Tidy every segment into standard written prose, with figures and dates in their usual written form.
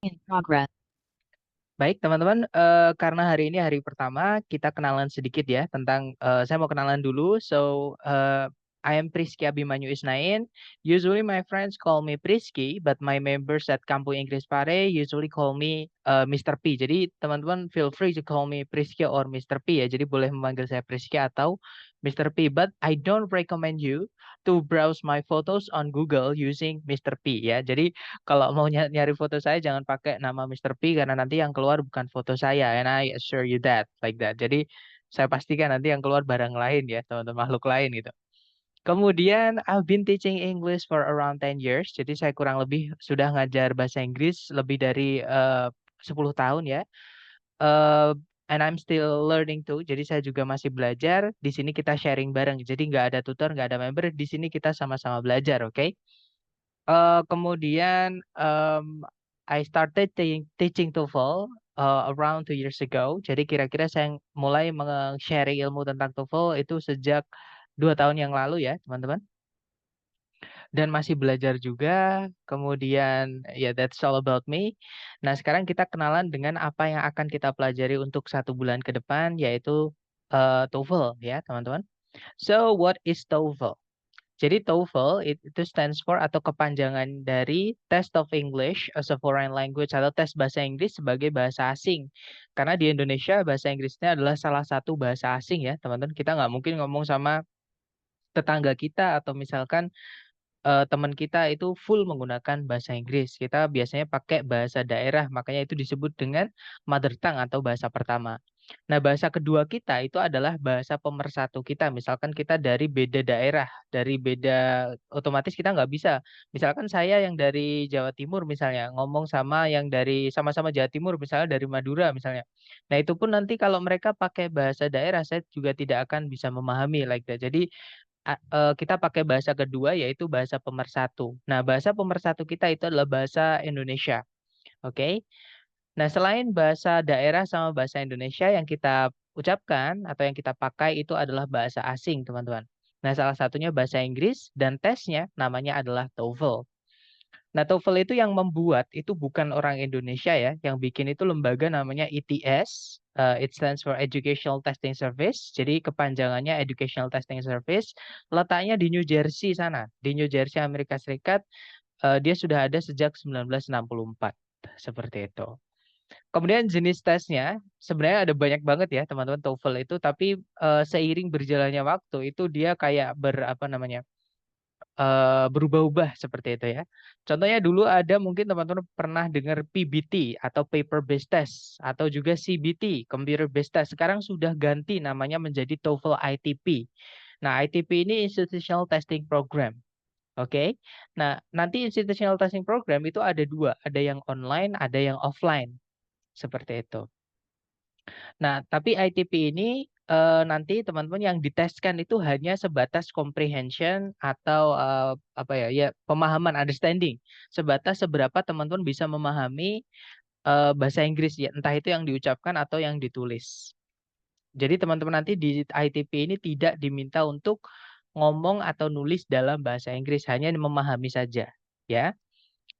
In progress. Baik, teman-teman, karena hari ini hari pertama, kita kenalan sedikit ya tentang, saya mau kenalan dulu. I am Priski Abimanyu Isnain. Usually my friends call me Priski, but my members at Kampung Inggris Pare usually call me Mr. P. Jadi teman-teman feel free to call me Priski or Mr. P ya. Jadi boleh memanggil saya Priski atau Mr. P. But I don't recommend you to browse my photos on Google using Mr. P ya. Jadi kalau mau nyari foto saya jangan pakai nama Mr. P karena nanti yang keluar bukan foto saya, and I assure you that like that. Jadi saya pastikan nanti yang keluar barang lain ya, teman-teman, makhluk lain gitu. Kemudian I've been teaching English for around 10 years. Jadi saya kurang lebih sudah ngajar bahasa Inggris lebih dari 10 tahun ya. Eh, and I'm still learning too. Jadi saya juga masih belajar. Di sini kita sharing bareng. Jadi nggak ada tutor, nggak ada member. Di sini kita sama-sama belajar, oke? Kemudian I started teaching TOEFL around 2 years ago. Jadi kira-kira saya mulai share ilmu tentang TOEFL itu sejak 2 tahun yang lalu ya, teman-teman. Dan masih belajar juga. Kemudian ya that's all about me. Nah, sekarang kita kenalan dengan apa yang akan kita pelajari untuk 1 bulan ke depan, yaitu TOEFL ya, teman-teman. So, what is TOEFL? Jadi TOEFL itu stands for atau kepanjangan dari Test of English as a Foreign Language atau tes bahasa Inggris sebagai bahasa asing. Karena di Indonesia bahasa Inggrisnya adalah salah satu bahasa asing ya, teman-teman. Kita nggak mungkin ngomong sama tetangga kita atau misalkan teman kita itu full menggunakan bahasa Inggris. Kita biasanya pakai bahasa daerah, makanya itu disebut dengan mother tongue atau bahasa pertama. Nah, bahasa kedua kita itu adalah bahasa pemersatu kita. Misalkan kita dari beda daerah, dari beda, otomatis kita nggak bisa. Misalkan saya yang dari Jawa Timur misalnya, ngomong sama yang dari sama-sama Jawa Timur, misalnya dari Madura misalnya. Nah, itu pun nanti kalau mereka pakai bahasa daerah, saya juga tidak akan bisa memahami like that. Jadi kita pakai bahasa kedua yaitu bahasa pemersatu. Nah, bahasa pemersatu kita itu adalah bahasa Indonesia. Oke. Nah, selain bahasa daerah sama bahasa Indonesia yang kita ucapkan atau yang kita pakai itu adalah bahasa asing, teman-teman. Nah, salah satunya bahasa Inggris dan tesnya namanya adalah TOEFL. Nah, TOEFL itu yang membuat itu bukan orang Indonesia ya, yang bikin itu lembaga namanya ETS, it stands for Educational Testing Service. Jadi kepanjangannya Educational Testing Service, letaknya di New Jersey sana, di New Jersey Amerika Serikat. Dia sudah ada sejak 1964, seperti itu. Kemudian jenis tesnya sebenarnya ada banyak banget ya teman-teman TOEFL itu, tapi seiring berjalannya waktu itu dia kayak apa namanya, berubah-ubah seperti itu ya. Contohnya dulu ada mungkin teman-teman pernah dengar PBT atau paper based test atau juga CBT, computer based test. Sekarang sudah ganti namanya menjadi TOEFL ITP. Nah, ITP ini Institutional Testing Program. Oke. Nah, nanti Institutional Testing Program itu ada dua, ada yang online, ada yang offline. Seperti itu. Nah, tapi ITP ini nanti teman-teman yang diteskan itu hanya sebatas comprehension atau apa ya, ya pemahaman, understanding. Sebatas seberapa teman-teman bisa memahami bahasa Inggris ya, entah itu yang diucapkan atau yang ditulis. Jadi teman-teman nanti di ITP ini tidak diminta untuk ngomong atau nulis dalam bahasa Inggris, hanya memahami saja, ya.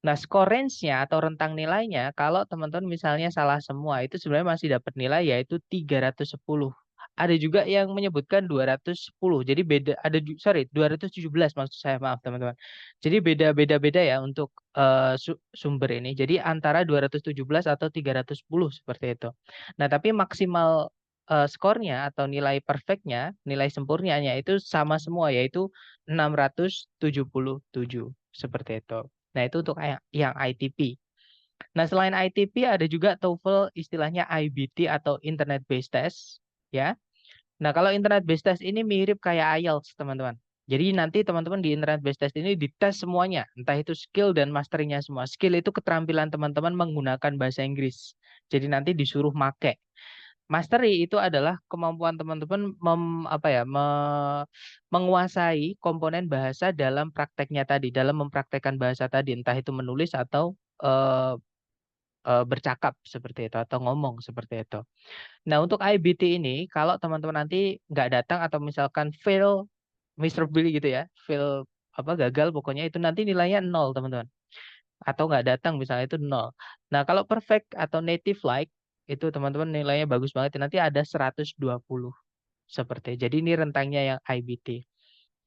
Nah, score range-nya atau rentang nilainya, kalau teman-teman misalnya salah semua, itu sebenarnya masih dapat nilai yaitu 310. Ada juga yang menyebutkan 210. Jadi beda, sorry, 217 maksud saya, maaf teman-teman. Jadi beda-beda ya untuk sumber ini. Jadi antara 217 atau 310 seperti itu. Nah, tapi maksimal skornya atau nilai perfectnya, nilai sempurnanya itu sama semua yaitu 677 seperti itu. Nah, itu untuk yang ITP. Nah, selain ITP ada juga TOEFL istilahnya IBT atau Internet Based Test, ya. Nah, kalau Internet Based Test ini mirip kayak IELTS, teman-teman. Jadi nanti teman-teman di Internet Based Test ini dites semuanya, entah itu skill dan masteringnya semua. Skill itu keterampilan teman-teman menggunakan bahasa Inggris. Jadi nanti disuruh make. Mastery itu adalah kemampuan teman-teman apa ya, menguasai komponen bahasa dalam prakteknya tadi, dalam mempraktekkan bahasa tadi, entah itu menulis atau eh, bercakap seperti itu atau ngomong seperti itu. Nah, untuk IBT ini kalau teman-teman nanti nggak datang atau misalkan fail Mr. Billy gitu ya, fail apa gagal pokoknya itu nanti nilainya nol, teman-teman. atau nggak datang misalnya itu 0. Nah, kalau perfect atau native like itu teman-teman nilainya bagus banget nanti ada 120 seperti. Jadi ini rentangnya yang IBT.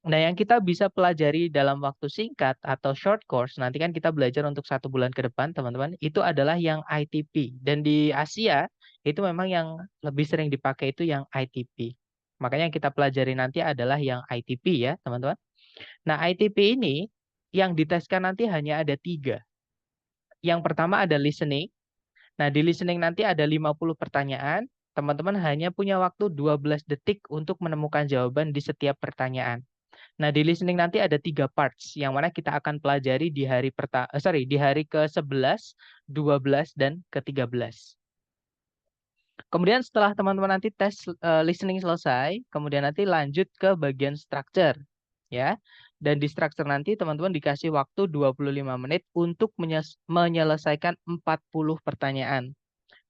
Nah, yang kita bisa pelajari dalam waktu singkat atau short course, nanti kan kita belajar untuk 1 bulan ke depan, teman-teman, itu adalah yang ITP. Dan di Asia, itu memang yang lebih sering dipakai itu yang ITP. Makanya yang kita pelajari nanti adalah yang ITP ya, teman-teman. Nah, ITP ini yang diteskan nanti hanya ada 3. Yang pertama ada listening. Nah, di listening nanti ada 50 pertanyaan. Teman-teman hanya punya waktu 12 detik untuk menemukan jawaban di setiap pertanyaan. Nah, di listening nanti ada 3 parts yang mana kita akan pelajari di hari di hari ke-11, 12, dan ke-13. Kemudian setelah teman-teman nanti tes listening selesai, kemudian nanti lanjut ke bagian structure, ya. Dan di structure nanti teman-teman dikasih waktu 25 menit untuk menyelesaikan 40 pertanyaan.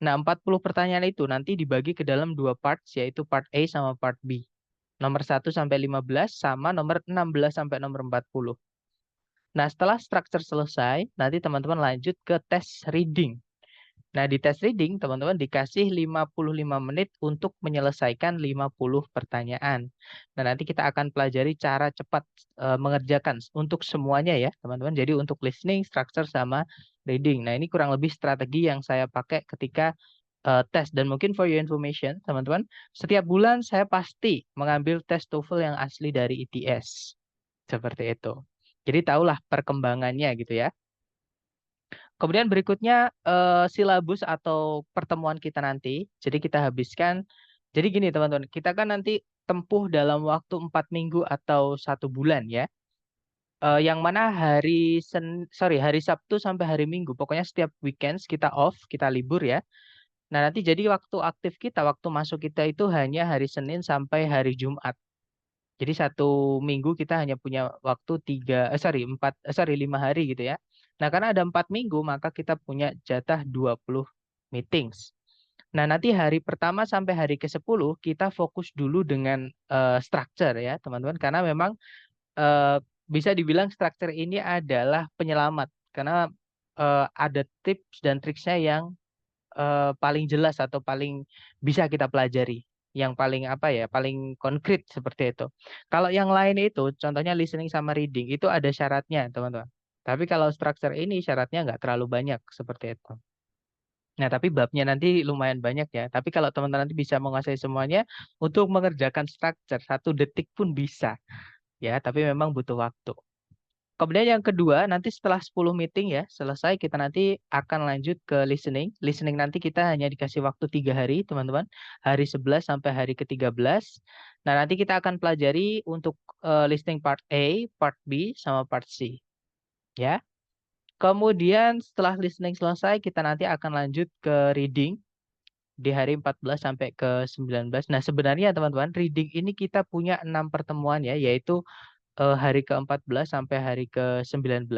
Nah, 40 pertanyaan itu nanti dibagi ke dalam 2 parts, yaitu part A sama part B. Nomor 1 sampai 15 sama nomor 16 sampai nomor 40. Nah, setelah structure selesai, nanti teman-teman lanjut ke tes reading. Nah, di tes reading, teman-teman dikasih 55 menit untuk menyelesaikan 50 pertanyaan. Nah, nanti kita akan pelajari cara cepat mengerjakan untuk semuanya ya, teman-teman. Jadi untuk listening, structure, sama reading. Nah, ini kurang lebih strategi yang saya pakai ketika tes. Dan mungkin for your information, teman-teman, setiap bulan saya pasti mengambil tes TOEFL yang asli dari ITS. Seperti itu. Jadi tahulah perkembangannya gitu ya. Kemudian berikutnya silabus atau pertemuan kita nanti. Jadi kita habiskan. Jadi gini teman-teman, kita kan nanti tempuh dalam waktu 4 minggu atau 1 bulan ya. Yang mana hari Sabtu sampai hari Minggu. Pokoknya setiap weekends kita off, kita libur ya. Nah nanti jadi waktu aktif kita, waktu masuk kita itu hanya hari Senin sampai hari Jumat. Jadi 1 minggu kita hanya punya waktu 5 hari gitu ya. Nah, karena ada 4 minggu, maka kita punya jatah 20 meetings. Nah, nanti hari pertama sampai hari ke-10 kita fokus dulu dengan structure ya, teman-teman. Karena memang eh, bisa dibilang structure ini adalah penyelamat. Karena ada tips dan triksnya yang paling jelas atau paling bisa kita pelajari, yang paling apa ya, paling konkret seperti itu. Kalau yang lain itu, contohnya listening sama reading, itu ada syaratnya, teman-teman. Tapi kalau structure ini syaratnya nggak terlalu banyak seperti itu. Nah, tapi babnya nanti lumayan banyak ya. Tapi kalau teman-teman nanti bisa menguasai semuanya, untuk mengerjakan structure 1 detik pun bisa. Ya, tapi memang butuh waktu. Kemudian yang kedua, nanti setelah 10 meeting ya, selesai kita nanti akan lanjut ke listening. Listening nanti kita hanya dikasih waktu 3 hari, teman-teman. Hari 11 sampai hari ke-13. Nah, nanti kita akan pelajari untuk listening part A, part B, sama part C. Ya. Kemudian setelah listening selesai, kita nanti akan lanjut ke reading di hari 14 sampai ke 19. Nah, sebenarnya teman-teman, reading ini kita punya 6 pertemuan ya, yaitu hari ke-14 sampai hari ke-19.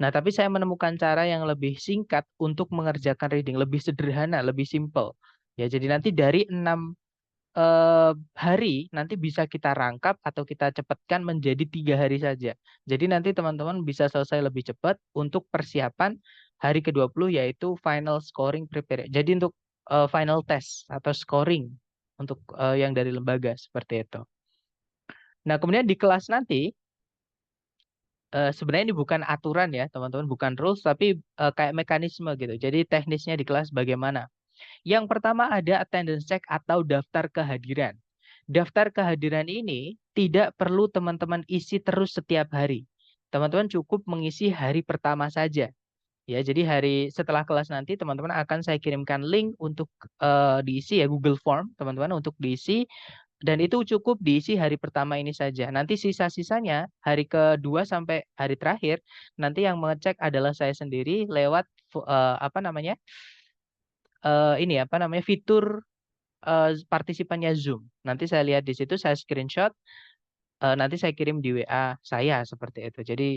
Nah, tapi saya menemukan cara yang lebih singkat untuk mengerjakan reading, lebih sederhana, lebih simple. Ya, jadi nanti dari 6 hari nanti bisa kita rangkap atau kita cepatkan menjadi 3 hari saja. Jadi nanti teman-teman bisa selesai lebih cepat untuk persiapan hari ke-20 yaitu final scoring prepare. Jadi untuk final test atau scoring untuk yang dari lembaga seperti itu. Nah, kemudian di kelas nanti sebenarnya ini bukan aturan ya, teman-teman, bukan rules, tapi kayak mekanisme gitu. Jadi teknisnya di kelas bagaimana? Yang pertama ada attendance check atau daftar kehadiran. Daftar kehadiran ini tidak perlu teman-teman isi terus setiap hari. Teman-teman cukup mengisi hari pertama saja. Ya, jadi hari setelah kelas nanti teman-teman akan saya kirimkan link untuk diisi ya, Google Form, teman-teman, untuk diisi. Dan itu cukup diisi hari pertama ini saja. Nanti sisa-sisanya hari kedua sampai hari terakhir nanti yang mengecek adalah saya sendiri lewat apa namanya ini apa namanya fitur partisipannya Zoom. Nanti saya lihat di situ, saya screenshot, nanti saya kirim di WA saya seperti itu. Jadi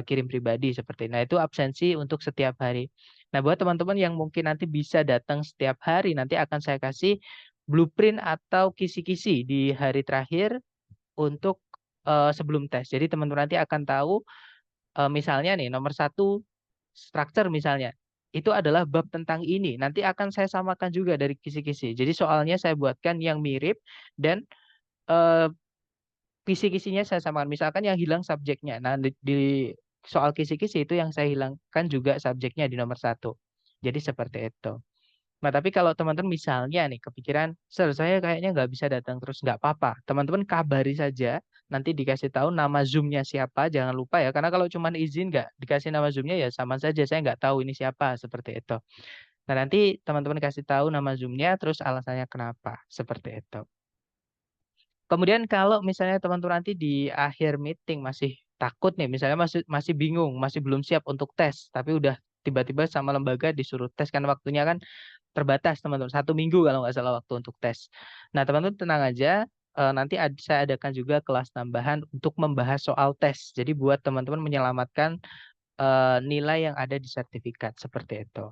kirim pribadi seperti itu. Nah, itu absensi untuk setiap hari. Nah, buat teman-teman yang mungkin nanti bisa datang setiap hari, nanti akan saya kasih blueprint atau kisi-kisi di hari terakhir untuk sebelum tes. Jadi teman-teman nanti akan tahu misalnya nih nomor 1 structure misalnya. Itu adalah bab tentang ini. Nanti akan saya samakan juga dari kisi-kisi. Jadi soalnya saya buatkan yang mirip dan eh, kisi-kisinya saya samakan. Misalkan yang hilang subjeknya. Nah, di soal kisi-kisi itu yang saya hilangkan juga subjeknya di nomor satu. Jadi seperti itu. Nah, tapi kalau teman-teman misalnya nih kepikiran, Sir, saya kayaknya nggak bisa datang terus, nggak apa-apa. Teman-teman kabari saja, nanti dikasih tahu nama Zoom-nya siapa, jangan lupa ya. Karena kalau cuma izin nggak dikasih nama Zoom-nya ya sama saja, saya nggak tahu ini siapa, seperti itu. Nah, nanti teman-teman kasih tahu nama Zoom-nya, terus alasannya kenapa, seperti itu. Kemudian kalau misalnya teman-teman nanti di akhir meeting masih takut nih, misalnya masih masih bingung, masih belum siap untuk tes, tapi udah tiba-tiba sama lembaga disuruh tes kan waktunya kan terbatas teman-teman 1 minggu kalau nggak salah waktu untuk tes. Nah teman-teman tenang aja, nanti saya adakan juga kelas tambahan untuk membahas soal tes. Jadi buat teman-teman menyelamatkan nilai yang ada di sertifikat seperti itu.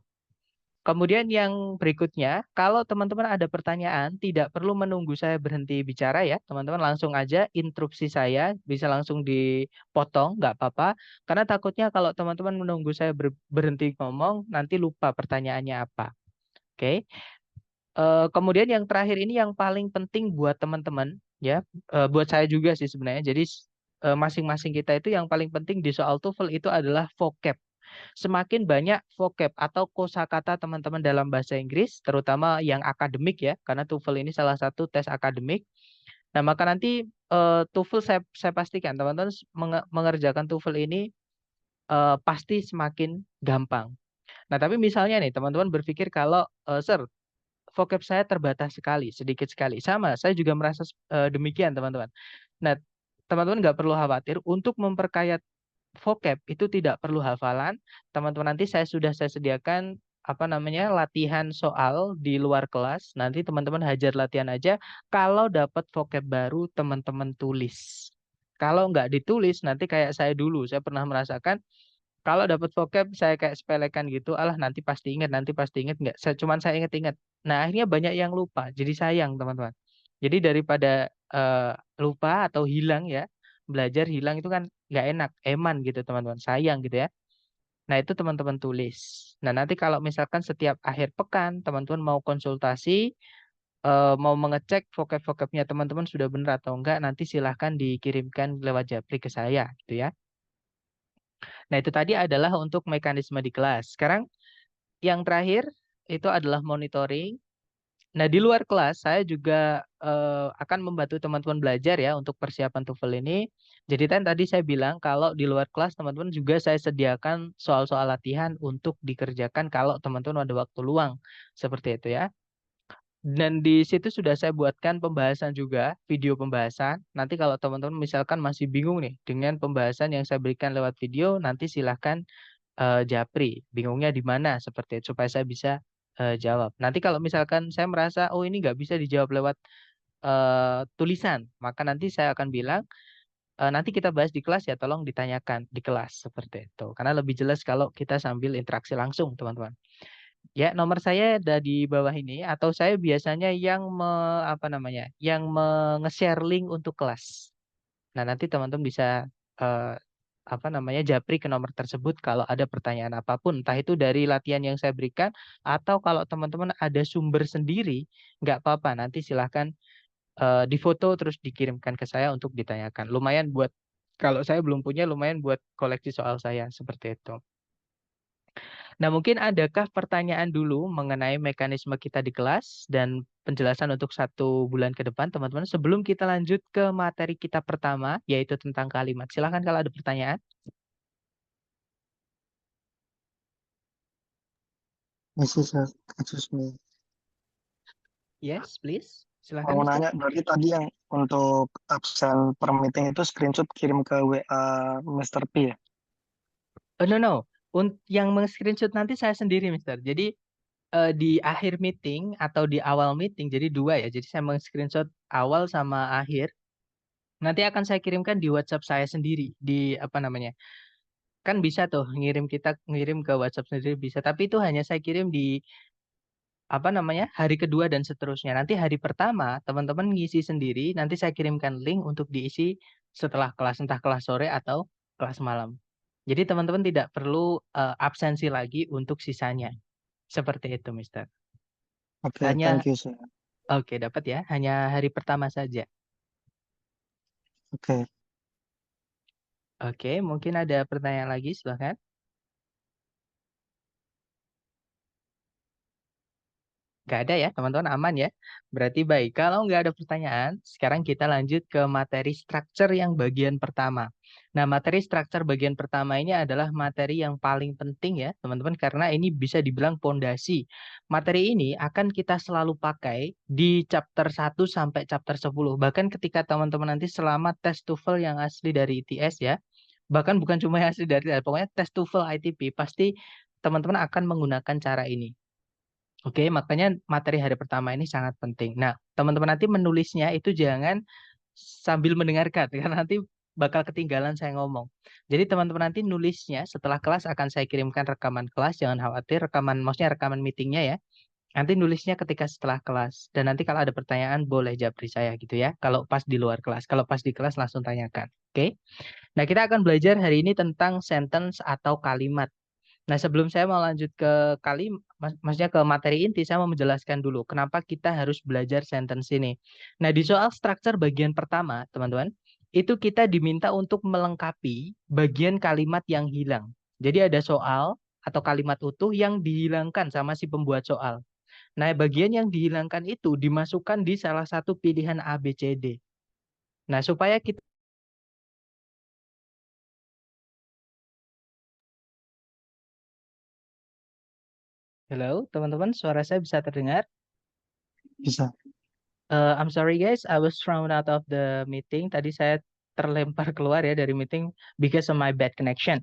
Kemudian yang berikutnya, kalau teman-teman ada pertanyaan, tidak perlu menunggu saya berhenti bicara ya, teman-teman langsung aja interupsi saya, bisa langsung dipotong, nggak apa-apa. Karena takutnya kalau teman-teman menunggu saya berhenti ngomong, nanti lupa pertanyaannya apa. Oke. Kemudian yang terakhir ini yang paling penting buat teman-teman ya, buat saya juga sih sebenarnya. Jadi masing-masing kita itu yang paling penting di soal TOEFL itu adalah vocab. Semakin banyak vocab atau kosakata teman-teman dalam bahasa Inggris, terutama yang akademik ya, karena TOEFL ini salah satu tes akademik. Nah, maka nanti TOEFL saya pastikan teman-teman mengerjakan TOEFL ini pasti semakin gampang. Nah, tapi misalnya nih teman-teman berpikir kalau Sir, vocab saya terbatas sekali, sedikit sekali. Sama, saya juga merasa demikian, teman-teman. Nah, teman-teman nggak perlu khawatir untuk memperkaya vocab itu tidak perlu hafalan. Teman-teman nanti saya sediakan apa namanya latihan soal di luar kelas. Nanti teman-teman hajar latihan aja. Kalau dapat vocab baru, teman-teman tulis. Kalau nggak ditulis, nanti kayak saya dulu, saya pernah merasakan kalau dapat vocab saya kayak sepelekan gitu, alah nanti pasti ingat nggak? Cuman saya ingat-ingat. Nah akhirnya banyak yang lupa, jadi sayang teman-teman. Jadi daripada eh, lupa atau hilang ya, belajar hilang itu kan nggak enak, eman gitu teman-teman, sayang gitu ya. Nah itu teman-teman tulis. Nah nanti kalau misalkan setiap akhir pekan teman-teman mau konsultasi, mau mengecek vocab-vocabnya teman-teman sudah benar atau enggak, nanti silahkan dikirimkan lewat Japri ke saya gitu ya. Nah, itu tadi adalah untuk mekanisme di kelas. Sekarang yang terakhir itu adalah monitoring. Nah, di luar kelas saya juga akan membantu teman-teman belajar ya untuk persiapan TOEFL ini. Jadi kan tadi saya bilang kalau di luar kelas teman-teman juga saya sediakan soal-soal latihan untuk dikerjakan kalau teman-teman ada waktu luang. Seperti itu ya. Dan di situ sudah saya buatkan pembahasan juga, video pembahasan. Nanti kalau teman-teman misalkan masih bingung nih dengan pembahasan yang saya berikan lewat video, nanti silahkan Japri, bingungnya di mana seperti itu supaya saya bisa jawab. Nanti kalau misalkan saya merasa oh ini nggak bisa dijawab lewat tulisan, maka nanti saya akan bilang nanti kita bahas di kelas ya, tolong ditanyakan di kelas seperti itu. Karena lebih jelas kalau kita sambil interaksi langsung, teman-teman. Ya, nomor saya ada di bawah ini atau saya biasanya yang apa namanya? Yang nge-share link untuk kelas. Nah, nanti teman-teman bisa eh, apa namanya? Japri ke nomor tersebut kalau ada pertanyaan apapun, entah itu dari latihan yang saya berikan atau kalau teman-teman ada sumber sendiri, nggak apa-apa. Nanti silahkan difoto terus dikirimkan ke saya untuk ditanyakan. Lumayan buat kalau saya belum punya, lumayan buat koleksi soal saya seperti itu. Nah, mungkin adakah pertanyaan dulu mengenai mekanisme kita di kelas dan penjelasan untuk 1 bulan ke depan, teman-teman, sebelum kita lanjut ke materi kita pertama, yaitu tentang kalimat. Silahkan kalau ada pertanyaan. This is excuse me. Yes, please. Silahkan, Mau Mister. nanya, berarti tadi yang untuk absen per meeting itu screenshot kirim ke WA Mr. P ya? Oh, no, no. Yang meng-screenshot nanti saya sendiri, Mister. Jadi, di akhir meeting atau di awal meeting, jadi dua ya. Jadi, saya meng-screenshot awal sama akhir. Nanti akan saya kirimkan di WhatsApp saya sendiri. Di apa namanya? Kan bisa tuh ngirim ke WhatsApp sendiri bisa, tapi itu hanya saya kirim di apa namanya hari kedua dan seterusnya. Nanti hari pertama teman-teman ngisi sendiri, nanti saya kirimkan link untuk diisi setelah kelas entah kelas sore atau kelas malam. Jadi teman-teman tidak perlu absensi lagi untuk sisanya. Seperti itu, Mister. Oke, Hanya thank you sir. Oke, dapat ya. Hanya hari pertama saja. Oke. Oke, mungkin ada pertanyaan lagi, silahkan. Nggak ada ya, teman-teman, aman ya. Berarti baik. Kalau nggak ada pertanyaan, sekarang kita lanjut ke materi structure yang bagian pertama. Nah, materi structure bagian pertama ini adalah materi yang paling penting ya, teman-teman, karena ini bisa dibilang pondasi. Materi ini akan kita selalu pakai di chapter 1 sampai chapter 10. Bahkan ketika teman-teman nanti selama tes TOEFL yang asli dari ITS ya, bahkan bukan cuma yang asli dari ITS, pokoknya tes TOEFL ITP, pasti teman-teman akan menggunakan cara ini. Oke, makanya materi hari pertama ini sangat penting. Nah, teman-teman nanti menulisnya itu jangan sambil mendengarkan, karena nanti bakal ketinggalan saya ngomong. Jadi teman-teman nanti nulisnya setelah kelas akan saya kirimkan rekaman kelas, jangan khawatir, maksudnya rekaman meetingnya ya. Nanti nulisnya ketika setelah kelas. Dan nanti kalau ada pertanyaan boleh japri saya gitu ya. Kalau pas di luar kelas, kalau pas di kelas langsung tanyakan. Oke. Nah, kita akan belajar hari ini tentang sentence atau kalimat. Nah, sebelum saya mau lanjut ke maksudnya ke materi inti, saya mau menjelaskan dulu kenapa kita harus belajar sentence ini. Nah, di soal structure bagian pertama, teman-teman, itu kita diminta untuk melengkapi bagian kalimat yang hilang. Jadi ada soal atau kalimat utuh yang dihilangkan sama si pembuat soal. Nah, bagian yang dihilangkan itu dimasukkan di salah satu pilihan A, B, C, D. Nah, supaya kita Halo, teman-teman, suara saya bisa terdengar? Bisa. I'm sorry guys, I was thrown out of the meeting. Tadi saya terlempar keluar ya dari meeting because of my bad connection.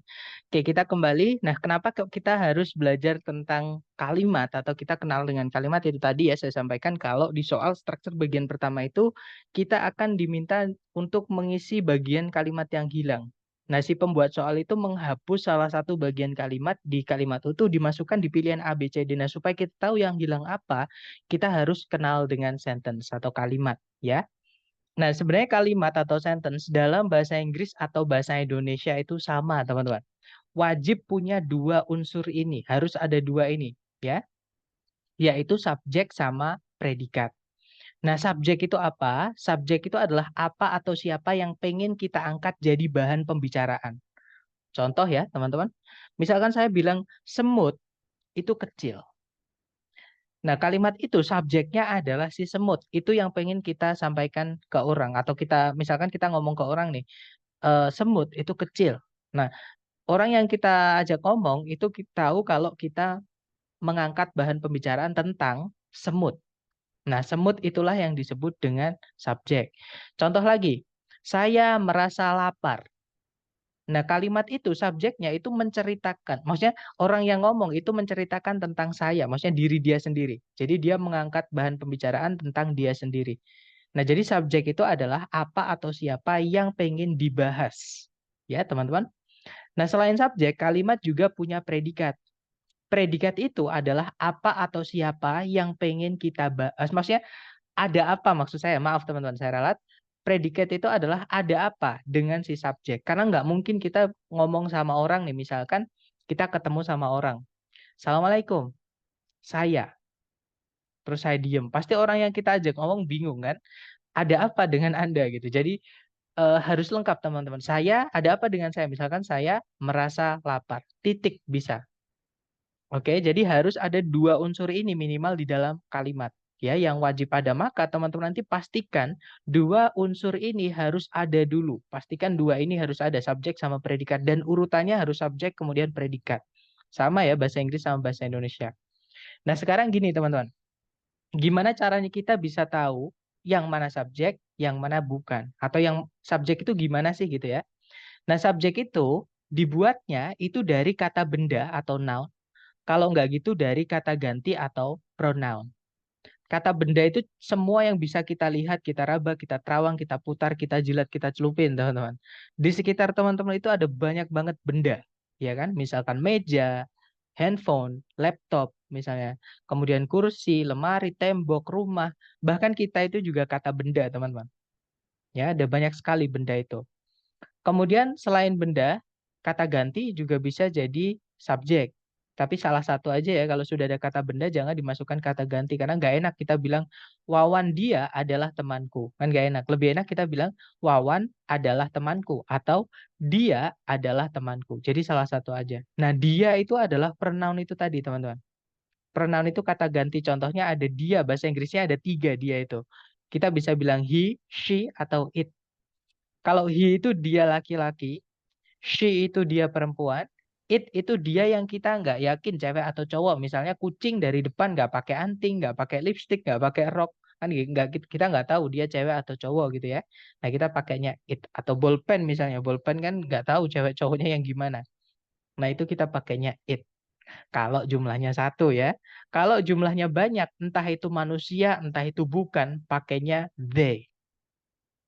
Oke, kita kembali. Nah, kenapa kok kita harus belajar tentang kalimat atau kita kenal dengan kalimat itu tadi ya saya sampaikan kalau di soal struktur bagian pertama itu kita akan diminta untuk mengisi bagian kalimat yang hilang. Nah, si pembuat soal itu menghapus salah satu bagian kalimat di kalimat itu dimasukkan di pilihan A, B, C, D. Nah, supaya kita tahu yang hilang apa, kita harus kenal dengan sentence atau kalimat ya. Nah, sebenarnya kalimat atau sentence dalam bahasa Inggris atau bahasa Indonesia itu sama, teman-teman. Wajib punya dua unsur ini, harus ada dua ini ya, yaitu subjek sama predikat. Nah, subjek itu apa? Subjek itu adalah apa atau siapa yang pengen kita angkat jadi bahan pembicaraan. Contoh ya, teman-teman. Misalkan saya bilang semut itu kecil. Nah, kalimat itu subjeknya adalah si semut. Itu yang pengen kita sampaikan ke orang. Atau kita, misalkan kita ngomong ke orang nih, semut itu kecil. Nah, orang yang kita ajak ngomong itu kita tahu kalau kita mengangkat bahan pembicaraan tentang semut. Nah, semut itulah yang disebut dengan subjek. Contoh lagi, saya merasa lapar. Nah, kalimat itu subjeknya itu menceritakan. Maksudnya orang yang ngomong itu menceritakan tentang saya, maksudnya diri dia sendiri. Jadi dia mengangkat bahan pembicaraan tentang dia sendiri. Nah, jadi subjek itu adalah apa atau siapa yang pengen dibahas. Ya, teman-teman. Nah, selain subjek, kalimat juga punya predikat. Predikat itu adalah apa atau siapa yang pengen kita bahas. Maksudnya ada apa maksud saya? Maaf teman-teman, saya ralat. Predikat itu adalah ada apa dengan si subjek. Karena nggak mungkin kita ngomong sama orang nih, misalkan kita ketemu sama orang. Assalamualaikum, saya. Terus saya diem. Pasti orang yang kita ajak ngomong bingung kan? Ada apa dengan Anda gitu. Jadi harus lengkap teman-teman. Saya, ada apa dengan saya? Misalkan saya merasa lapar. Titik bisa. Oke, jadi harus ada dua unsur ini minimal di dalam kalimat. Ya, yang wajib ada maka teman-teman nanti pastikan dua unsur ini harus ada dulu. Pastikan dua ini harus ada, subjek sama predikat. Dan urutannya harus subjek kemudian predikat. Sama ya bahasa Inggris sama bahasa Indonesia. Nah sekarang gini teman-teman. Gimana caranya kita bisa tahu yang mana subjek, yang mana bukan. Atau yang subjek itu gimana sih gitu ya. Nah subjek itu dibuatnya itu dari kata benda atau noun. Kalau nggak gitu dari kata ganti atau pronoun. Kata benda itu semua yang bisa kita lihat, kita raba, kita terawang, kita putar, kita jilat, kita celupin, teman-teman. Di sekitar teman-teman itu ada banyak banget benda, ya kan? Misalkan meja, handphone, laptop, misalnya. Kemudian kursi, lemari, tembok, rumah. Bahkan kita itu juga kata benda, teman-teman. Ya, ada banyak sekali benda itu. Kemudian selain benda, kata ganti juga bisa jadi subjek. Tapi salah satu aja ya, kalau sudah ada kata benda jangan dimasukkan kata ganti. Karena nggak enak kita bilang, Wawan dia adalah temanku. Kan nggak enak. Lebih enak kita bilang, Wawan adalah temanku. Atau dia adalah temanku. Jadi salah satu aja. Nah, dia itu adalah pronoun itu tadi, teman-teman. Pronoun itu kata ganti. Contohnya ada dia, bahasa Inggrisnya ada 3 dia itu. Kita bisa bilang he, she, atau it. Kalau he itu dia laki-laki, she itu dia perempuan, it itu dia yang kita nggak yakin cewek atau cowok. Misalnya kucing dari depan nggak pakai anting, nggak pakai lipstick, nggak pakai rok, kan nggak, kita nggak tahu dia cewek atau cowok gitu ya. Nah kita pakainya it. Atau bolpen misalnya, bolpen kan nggak tahu cewek cowoknya yang gimana. Nah itu kita pakainya it. Kalau jumlahnya satu ya. Kalau jumlahnya banyak, entah itu manusia, entah itu bukan, pakainya they.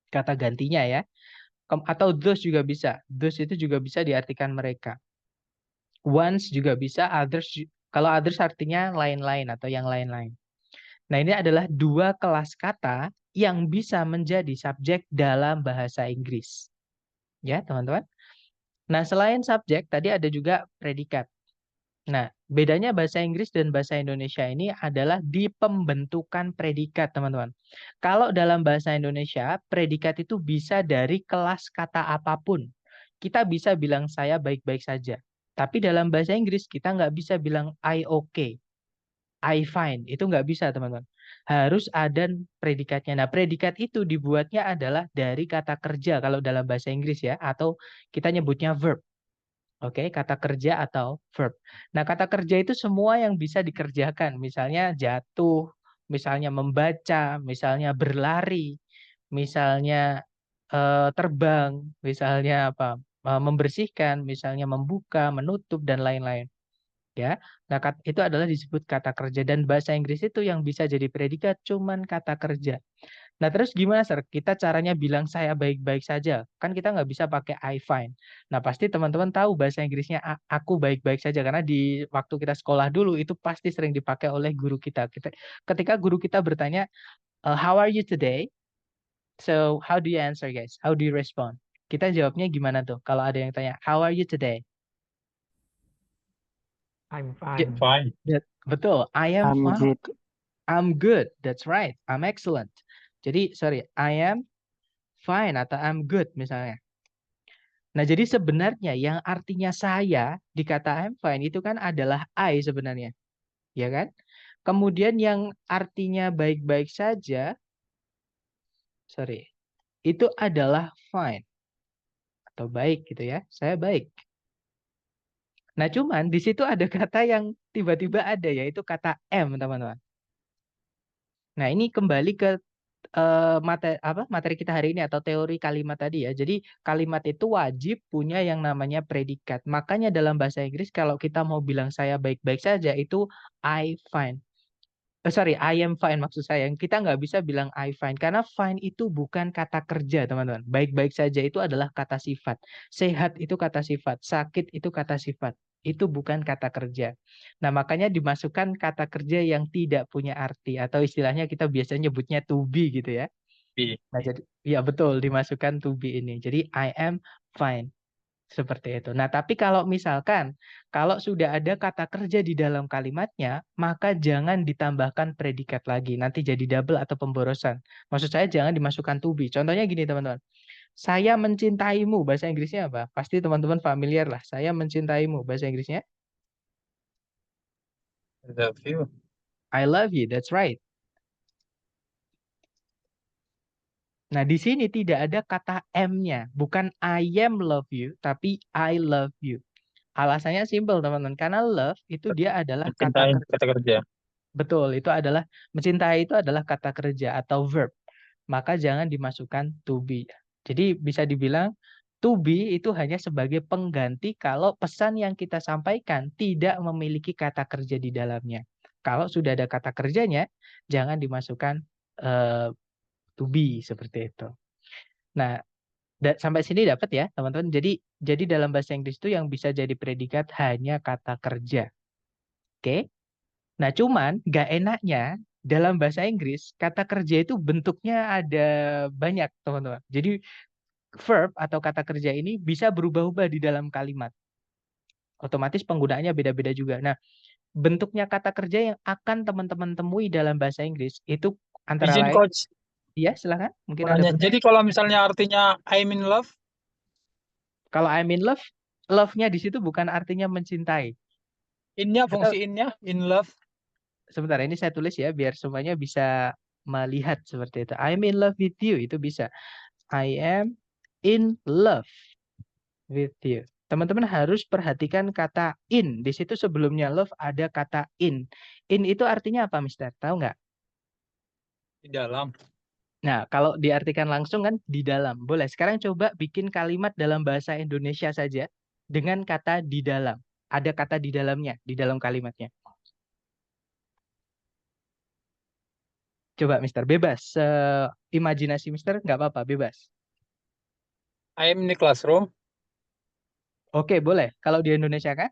Kata gantinya ya. Atau those juga bisa. Those itu juga bisa diartikan mereka. Ones juga bisa, others kalau others artinya lain-lain atau yang lain-lain. Nah, ini adalah 2 kelas kata yang bisa menjadi subjek dalam bahasa Inggris. Ya, teman-teman. Nah, selain subjek tadi ada juga predikat. Nah, bedanya bahasa Inggris dan bahasa Indonesia ini adalah di pembentukan predikat, teman-teman. Kalau dalam bahasa Indonesia, predikat itu bisa dari kelas kata apapun. Kita bisa bilang saya baik-baik saja. Tapi dalam bahasa Inggris, kita nggak bisa bilang I okay, I fine. Itu nggak bisa, teman-teman. Harus ada predikatnya. Nah, predikat itu dibuatnya adalah dari kata kerja kalau dalam bahasa Inggris ya, atau kita nyebutnya verb. Oke, kata kerja atau verb. Nah, kata kerja itu semua yang bisa dikerjakan. Misalnya jatuh, misalnya membaca, misalnya berlari, misalnya terbang, misalnya apa? Membersihkan, misalnya membuka, menutup dan lain-lain. Ya. Nah, itu adalah disebut kata kerja dan bahasa Inggris itu yang bisa jadi predikat cuman kata kerja. Nah, terus gimana, Sir? Kita caranya bilang saya baik-baik saja. Kan kita nggak bisa pakai I fine. Nah, pasti teman-teman tahu bahasa Inggrisnya aku baik-baik saja. Karena di waktu kita sekolah dulu, itu pasti sering dipakai oleh guru kita. Ketika guru kita bertanya, how are you today? So, how do you answer, guys? How do you respond? Kita jawabnya gimana tuh? Kalau ada yang tanya, how are you today? I'm Ja- fine. Fine. Betul, I am I'm fine. good. I'm good. That's right. I'm excellent. Jadi, sorry, I am fine atau I'm good misalnya. Nah, jadi sebenarnya yang artinya saya di kata I'm fine itu kan adalah I sebenarnya. Ya kan? Kemudian yang artinya baik-baik saja, sorry, itu adalah fine atau baik gitu ya. Saya baik. Nah, cuman di situ ada kata yang tiba-tiba ada yaitu kata am, teman-teman. Nah, ini kembali ke materi kita hari ini atau teori kalimat tadi ya. Jadi kalimat itu wajib punya yang namanya predikat. Makanya dalam bahasa Inggris kalau kita mau bilang saya baik-baik saja itu I fine. Sorry, I am fine maksud saya. Kita nggak bisa bilang I fine karena fine itu bukan kata kerja, teman-teman. Baik-baik saja itu adalah kata sifat. Sehat itu kata sifat. Sakit itu kata sifat. Itu bukan kata kerja. Nah, makanya dimasukkan kata kerja yang tidak punya arti atau istilahnya kita biasanya nyebutnya to be gitu ya. Be. Nah, jadi ya betul dimasukkan to be ini. Jadi I am fine. Seperti itu. Nah, tapi kalau misalkan, kalau sudah ada kata kerja di dalam kalimatnya, maka jangan ditambahkan predikat lagi. Nanti jadi double atau pemborosan. Maksud saya jangan dimasukkan to be. Contohnya gini, teman-teman. Saya mencintaimu. Bahasa Inggrisnya apa? Pasti teman-teman familiar lah. Saya mencintaimu. Bahasa Inggrisnya? Love you. I love you. That's right. Nah, di sini tidak ada kata M-nya. Bukan I am love you, tapi I love you. Alasannya simple, teman-teman. Karena love itu dia adalah kata Mencintai kerja. kata kerja. Betul, itu adalah mencintai itu adalah kata kerja atau verb. Maka jangan dimasukkan to be. Jadi bisa dibilang to be itu hanya sebagai pengganti kalau pesan yang kita sampaikan tidak memiliki kata kerja di dalamnya. Kalau sudah ada kata kerjanya, jangan dimasukkan to be seperti itu. Nah, sampai sini dapat ya, teman-teman. Jadi dalam bahasa Inggris itu yang bisa jadi predikat hanya kata kerja. Oke? Nah, cuman nggak enaknya dalam bahasa Inggris kata kerja itu bentuknya ada banyak, teman-teman. Jadi verb atau kata kerja ini bisa berubah-ubah di dalam kalimat. Otomatis penggunaannya beda-beda juga. Nah, bentuknya kata kerja yang akan teman-teman temui dalam bahasa Inggris itu antara Izin lain, coach, ya silakan, mungkin mau ada nanya. pertanyaan. Jadi kalau misalnya artinya I'm in love, Kalau I'm in love, love-nya di situ bukan artinya mencintai. in-nya, Atau fungsi in-nya, in love. sebentar, ini saya tulis ya biar semuanya bisa melihat seperti itu. I'm in love with you, itu bisa. I am in love with you. Teman-teman harus perhatikan kata in. Di situ sebelumnya love ada kata in. In itu artinya apa, Mister? Tahu nggak? Di dalam. Nah, kalau diartikan langsung kan di dalam. Boleh. Sekarang coba bikin kalimat dalam bahasa Indonesia saja dengan kata di dalam. Ada kata di dalamnya, di dalam kalimatnya. Coba, Mister. Bebas. Imajinasi Mister nggak apa-apa, bebas. I am in the classroom. Oke, boleh. Kalau di Indonesia kan?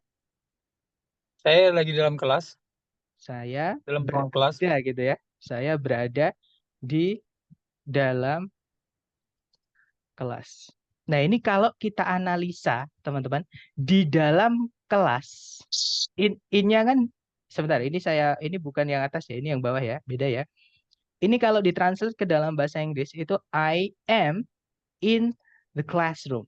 Saya lagi dalam kelas, Saya dalam ruang kelas. berada gitu ya. Saya berada di dalam kelas. Nah, ini kalau kita analisa, teman-teman, di dalam kelas, in-nya kan, sebentar, ini bukan yang atas ya, ini yang bawah ya, beda ya. Ini kalau ditranslate ke dalam bahasa Inggris, itu I am in the classroom.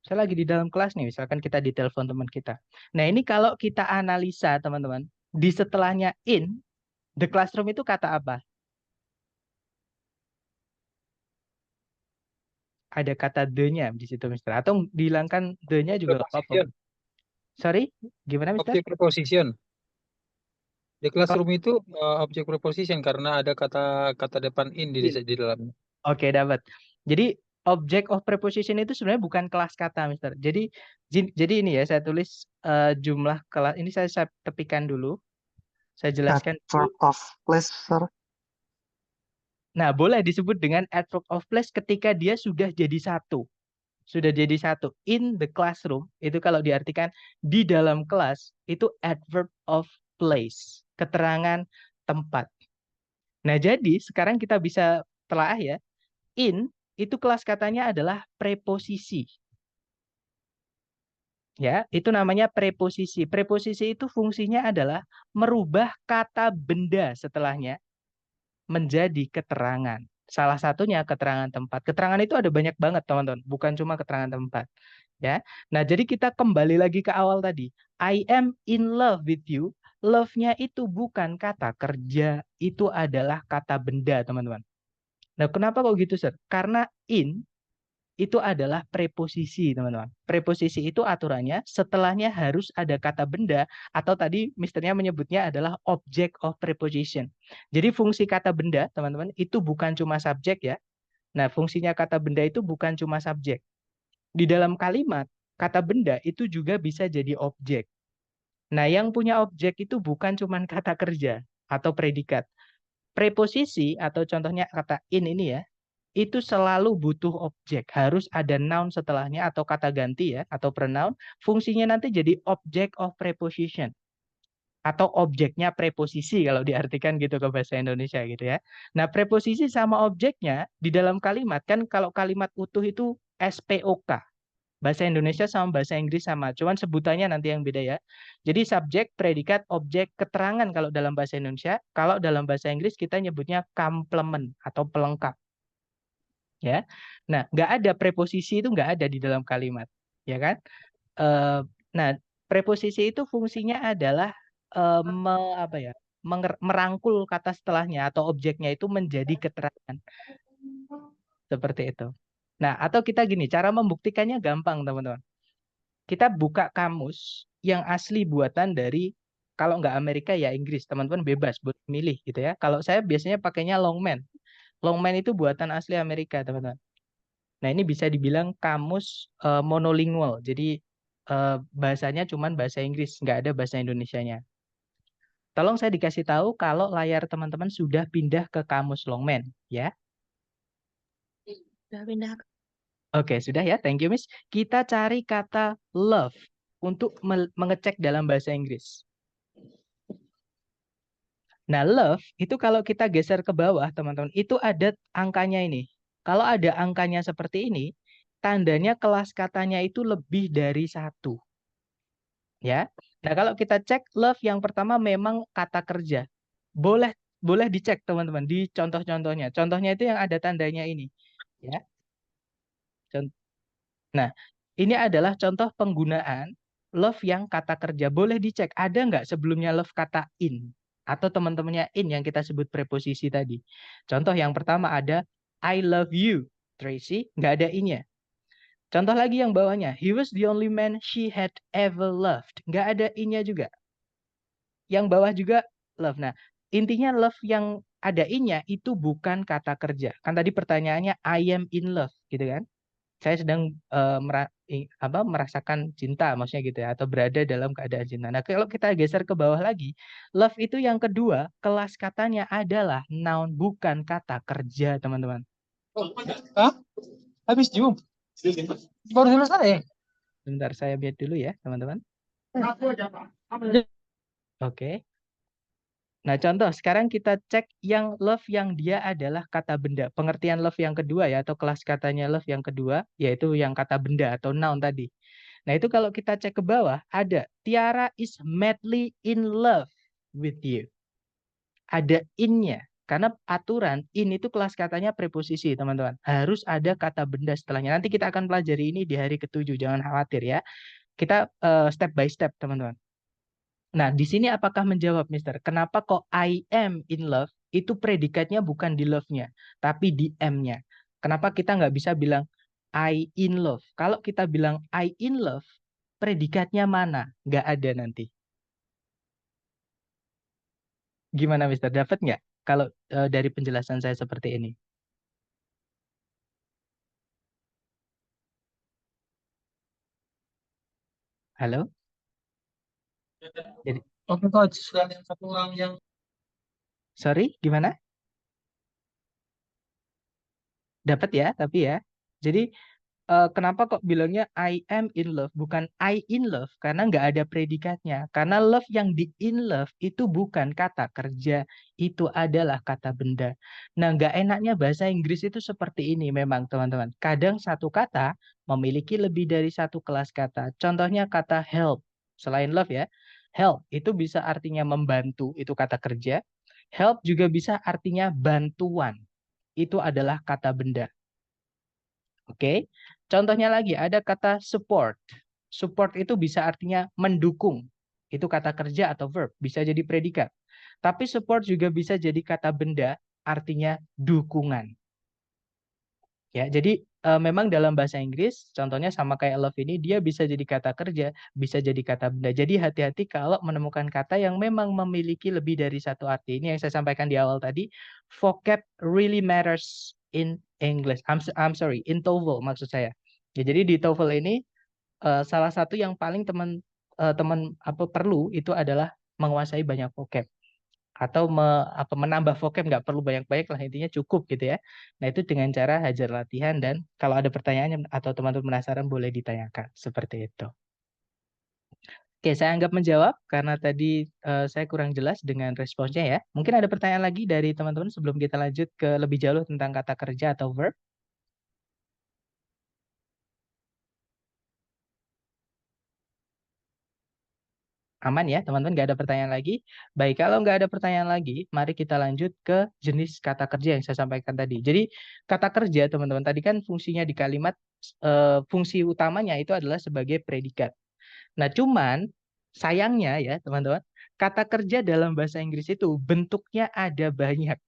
Saya lagi di dalam kelas nih, misalkan kita di telepon teman kita. Nah, ini kalau kita analisa, teman-teman, di setelahnya in, the classroom itu kata apa? Ada kata the-nya di situ, Mister. Atau dihilangkan the-nya juga nggak apa-apa. Preposition. Sorry, gimana, Mister? Objek preposition. Di classroom itu objek preposition karena ada kata depan in di dalamnya. Oke, dapat. Jadi object of preposition itu sebenarnya bukan kelas kata, Mister. Jadi ini ya, saya tulis jumlah kelas. Ini saya tepikan dulu. Saya jelaskan dulu. Adverb of place, sir. Nah, boleh disebut dengan adverb of place ketika dia sudah jadi satu. Sudah jadi satu. In the classroom, itu kalau diartikan di dalam kelas, itu adverb of place. Keterangan tempat. Nah, jadi sekarang kita bisa telaah ya. In itu kelas katanya adalah preposisi. Ya, itu namanya preposisi. Preposisi itu fungsinya adalah merubah kata benda setelahnya menjadi keterangan. Salah satunya keterangan tempat. Keterangan itu ada banyak banget, teman-teman. Bukan cuma keterangan tempat. Ya. Nah, jadi kita kembali lagi ke awal tadi. I am in love with you. Love-nya itu bukan kata kerja, itu adalah kata benda, teman-teman. Nah, kenapa kok gitu, Sir? Karena in itu adalah preposisi, teman-teman. Preposisi itu aturannya setelahnya harus ada kata benda atau tadi misternya menyebutnya adalah object of preposition. Jadi fungsi kata benda, teman-teman, itu bukan cuma subjek ya. Nah, fungsinya kata benda itu bukan cuma subjek. Di dalam kalimat, kata benda itu juga bisa jadi objek. Nah, yang punya objek itu bukan cuma kata kerja atau predikat. Preposisi atau contohnya kata in ini ya, itu selalu butuh objek. Harus ada noun setelahnya atau kata ganti ya, atau pronoun. Fungsinya nanti jadi object of preposition. Atau objeknya preposisi kalau diartikan gitu ke bahasa Indonesia gitu ya. Nah, preposisi sama objeknya di dalam kalimat, kan kalau kalimat utuh itu SPOK. Bahasa Indonesia sama bahasa Inggris sama, cuman sebutannya nanti yang beda ya. Jadi subjek, predikat, objek, keterangan kalau dalam bahasa Indonesia. Kalau dalam bahasa Inggris kita nyebutnya complement atau pelengkap. Ya, nah nggak ada preposisi itu nggak ada di dalam kalimat, ya kan? Nah, preposisi itu fungsinya adalah apa ya? Merangkul kata setelahnya atau objeknya itu menjadi keterangan seperti itu. Nah, atau kita gini, cara membuktikannya gampang, teman-teman. Kita buka kamus yang asli buatan dari kalau nggak Amerika ya Inggris, teman-teman bebas buat milih gitu ya. Kalau saya biasanya pakainya Longman. Longman itu buatan asli Amerika, teman-teman. Nah, ini bisa dibilang kamus monolingual. Jadi bahasanya cuma bahasa Inggris, nggak ada bahasa Indonesianya. Tolong saya dikasih tahu kalau layar teman-teman sudah pindah ke kamus Longman, ya. Sudah pindah. Oke, sudah ya. Thank you, Miss. Kita cari kata love untuk mengecek dalam bahasa Inggris. Nah, love itu kalau kita geser ke bawah, teman-teman, itu ada angkanya ini. Kalau ada angkanya seperti ini, tandanya kelas katanya itu lebih dari 1. Ya. Nah, kalau kita cek love yang pertama memang kata kerja. Boleh dicek teman-teman di contoh-contohnya. Contohnya itu yang ada tandanya ini. Ya. Nah, ini adalah contoh penggunaan love yang kata kerja. Boleh dicek, ada nggak sebelumnya love kata in? Atau teman-temannya in yang kita sebut preposisi tadi. Contoh yang pertama ada, I love you, Tracy. Nggak ada in-nya. Contoh lagi yang bawahnya, he was the only man she had ever loved. Nggak ada in-nya juga. Yang bawah juga love. Nah, intinya love yang ada in-nya itu bukan kata kerja. Kan tadi pertanyaannya, I am in love, gitu kan? Saya sedang merasakan cinta, maksudnya gitu ya, atau berada dalam keadaan cinta. Nah, kalau kita geser ke bawah lagi, love itu yang kedua, kelas katanya adalah noun, bukan kata kerja, teman-teman. Hah? Habis Jum? Baru selesai. Sebentar, saya lihat dulu ya, teman-teman. Oke. Nah, contoh, sekarang kita cek yang love yang dia adalah kata benda. Pengertian love yang kedua ya, atau kelas katanya love yang kedua, yaitu yang kata benda atau noun tadi. Nah, itu kalau kita cek ke bawah, ada Tiara is madly in love with you. Ada in-nya. Karena aturan in itu kelas katanya preposisi, teman-teman. Harus ada kata benda setelahnya. Nanti kita akan pelajari ini di hari ke-7, jangan khawatir ya. Kita step by step, teman-teman. Nah, di sini apakah menjawab, Mister? Kenapa kok I am in love itu predikatnya bukan di love-nya, tapi di am-nya? Kenapa kita nggak bisa bilang I in love? Kalau kita bilang I in love, predikatnya mana? Nggak ada nanti. Gimana, Mister? Dapat nggak kalau dari penjelasan saya seperti ini? Halo? Jadi, Oke, Coach. Yang satu orang yang sorry, gimana? Dapat ya, tapi ya. Jadi, kenapa kok bilangnya I am in love, bukan I in love? Karena nggak ada predikatnya. Karena love yang di in love itu bukan kata kerja, itu adalah kata benda. Nah, nggak enaknya bahasa Inggris itu seperti ini memang, teman-teman. Kadang satu kata memiliki lebih dari satu kelas kata. Contohnya kata help. Selain love ya, help itu bisa artinya membantu, itu kata kerja. Help juga bisa artinya bantuan. Itu adalah kata benda. Oke, contohnya lagi ada kata support. Support itu bisa artinya mendukung. Itu kata kerja atau verb, bisa jadi predikat. Tapi support juga bisa jadi kata benda, artinya dukungan. Ya, jadi memang dalam bahasa Inggris, contohnya sama kayak love ini, dia bisa jadi kata kerja, bisa jadi kata benda. Jadi hati-hati kalau menemukan kata yang memang memiliki lebih dari satu arti. Ini yang saya sampaikan di awal tadi, vocab really matters in English. I'm sorry, in TOEFL maksud saya. Ya, jadi di TOEFL ini salah satu yang paling teman perlu itu adalah menguasai banyak vocab. Atau menambah vocab, nggak perlu banyak-banyak lah, intinya cukup gitu ya. Nah, itu dengan cara hajar latihan, dan kalau ada pertanyaan atau teman-teman penasaran boleh ditanyakan seperti itu. Oke, saya anggap menjawab karena tadi saya kurang jelas dengan responsnya ya. Mungkin ada pertanyaan lagi dari teman-teman sebelum kita lanjut ke lebih jauh tentang kata kerja atau verb. Aman ya, teman-teman, nggak ada pertanyaan lagi. Baik, kalau nggak ada pertanyaan lagi, mari kita lanjut ke jenis kata kerja yang saya sampaikan tadi. Jadi, kata kerja, teman-teman, tadi kan fungsinya di kalimat, fungsi utamanya itu adalah sebagai predikat. Nah, cuman sayangnya ya, teman-teman, kata kerja dalam bahasa Inggris itu bentuknya ada banyak.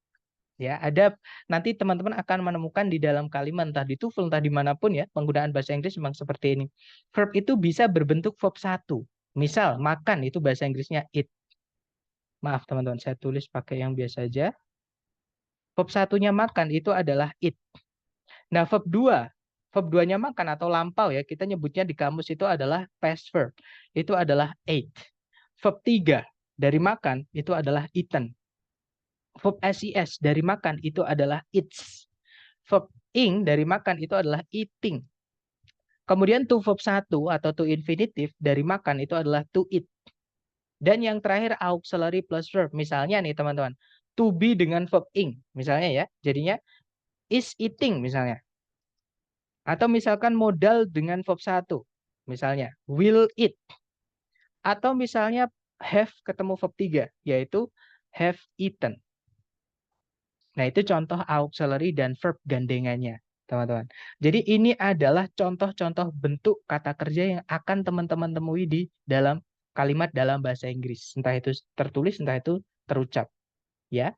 Ya, ada nanti teman-teman akan menemukan di dalam kalimat, entah di TOEFL, entah dimanapun ya, penggunaan bahasa Inggris memang seperti ini. Verb itu bisa berbentuk verb 1. Misal, makan itu bahasa Inggrisnya eat. Maaf teman-teman, saya tulis pakai yang biasa aja. Verb 1-nya makan itu adalah eat. Nah, verb 2. Verb 2-nya makan atau lampau ya, kita nyebutnya di kamus itu adalah past verb. Itu adalah ate. Verb 3 dari makan itu adalah eaten. Verb SES dari makan itu adalah eats. Verb ing dari makan itu adalah eating. Kemudian to verb 1 atau to infinitive dari makan itu adalah to eat. Dan yang terakhir auxiliary plus verb. Misalnya nih teman-teman, to be dengan verb ing. Misalnya ya, jadinya is eating misalnya. Atau misalkan modal dengan verb 1. Misalnya will eat. Atau misalnya have ketemu verb 3, yaitu have eaten. Nah, itu contoh auxiliary dan verb gandengannya, teman-teman. Jadi ini adalah contoh-contoh bentuk kata kerja yang akan teman-teman temui di dalam kalimat dalam bahasa Inggris. Entah itu tertulis, entah itu terucap. Ya.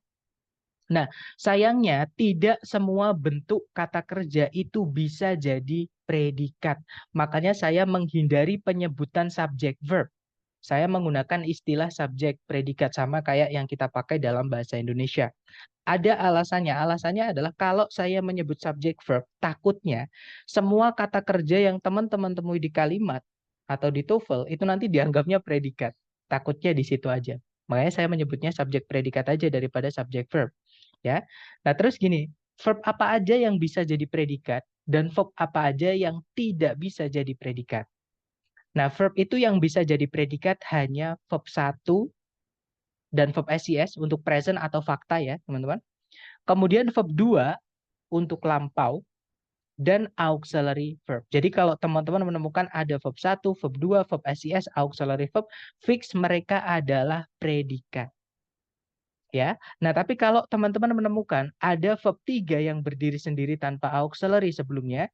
Nah, sayangnya tidak semua bentuk kata kerja itu bisa jadi predikat. Makanya saya menghindari penyebutan subjek verb. Saya menggunakan istilah subjek predikat sama kayak yang kita pakai dalam bahasa Indonesia. Ada alasannya. Alasannya adalah kalau saya menyebut subjek verb, takutnya semua kata kerja yang teman-teman temui di kalimat atau di TOEFL itu nanti dianggapnya predikat. Takutnya di situ aja. Makanya saya menyebutnya subjek predikat aja daripada subjek verb. Ya. Nah, terus gini, verb apa aja yang bisa jadi predikat dan verb apa aja yang tidak bisa jadi predikat. Nah, verb itu yang bisa jadi predikat hanya verb 1 dan verb SIS untuk present atau fakta ya, teman-teman. Kemudian verb 2 untuk lampau dan auxiliary verb. Jadi kalau teman-teman menemukan ada verb 1, verb 2, verb SIS, auxiliary verb, fix mereka adalah predikat. Ya. Nah, tapi kalau teman-teman menemukan ada verb 3 yang berdiri sendiri tanpa auxiliary sebelumnya,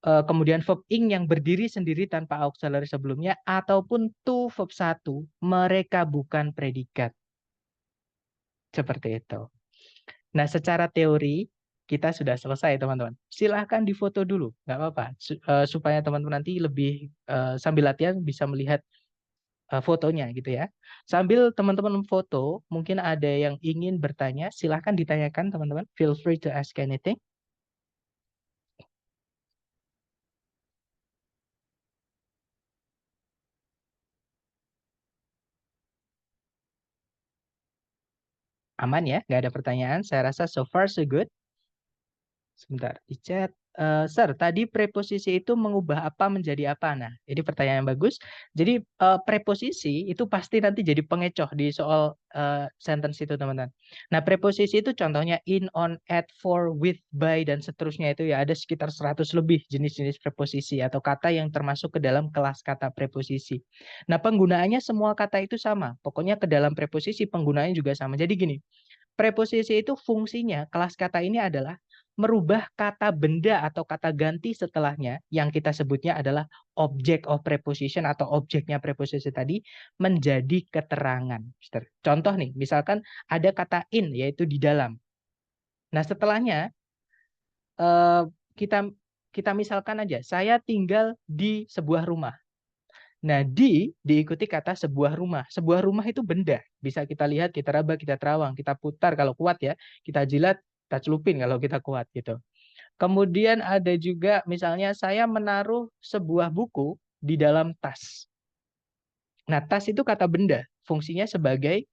kemudian verb ing yang berdiri sendiri tanpa auxiliary sebelumnya, ataupun to verb 1, mereka bukan predikat. Seperti itu. Nah, secara teori kita sudah selesai, teman-teman. Silahkan difoto dulu, nggak apa-apa. Supaya teman-teman nanti lebih sambil latihan bisa melihat fotonya gitu ya. Sambil teman-teman foto, mungkin ada yang ingin bertanya, silahkan ditanyakan teman-teman. Feel free to ask anything. Aman ya, nggak ada pertanyaan. Saya rasa so far so good. Sebentar, di chat. Sir, tadi preposisi itu mengubah apa menjadi apa? Nah, ini pertanyaan yang bagus. Jadi preposisi itu pasti nanti jadi pengecoh di soal sentence itu, teman-teman. Nah, preposisi itu contohnya in, on, at, for, with, by, dan seterusnya itu ya ada sekitar 100 lebih jenis-jenis preposisi atau kata yang termasuk ke dalam kelas kata preposisi. Nah, penggunaannya semua kata itu sama. Pokoknya ke dalam preposisi penggunaannya juga sama. Jadi gini, preposisi itu fungsinya, kelas kata ini adalah merubah kata benda atau kata ganti setelahnya yang kita sebutnya adalah object of preposition atau objeknya preposisi tadi menjadi keterangan. Contoh nih, misalkan ada kata in yaitu di dalam. Nah, setelahnya kita misalkan aja, saya tinggal di sebuah rumah. Nah, diikuti kata sebuah rumah. Sebuah rumah itu benda. Bisa kita lihat, kita raba, kita terawang, kita putar kalau kuat ya. Kita jilat, kita celupin kalau kita kuat gitu. Kemudian ada juga misalnya saya menaruh sebuah buku di dalam tas. Nah, tas itu kata benda. Fungsinya sebagai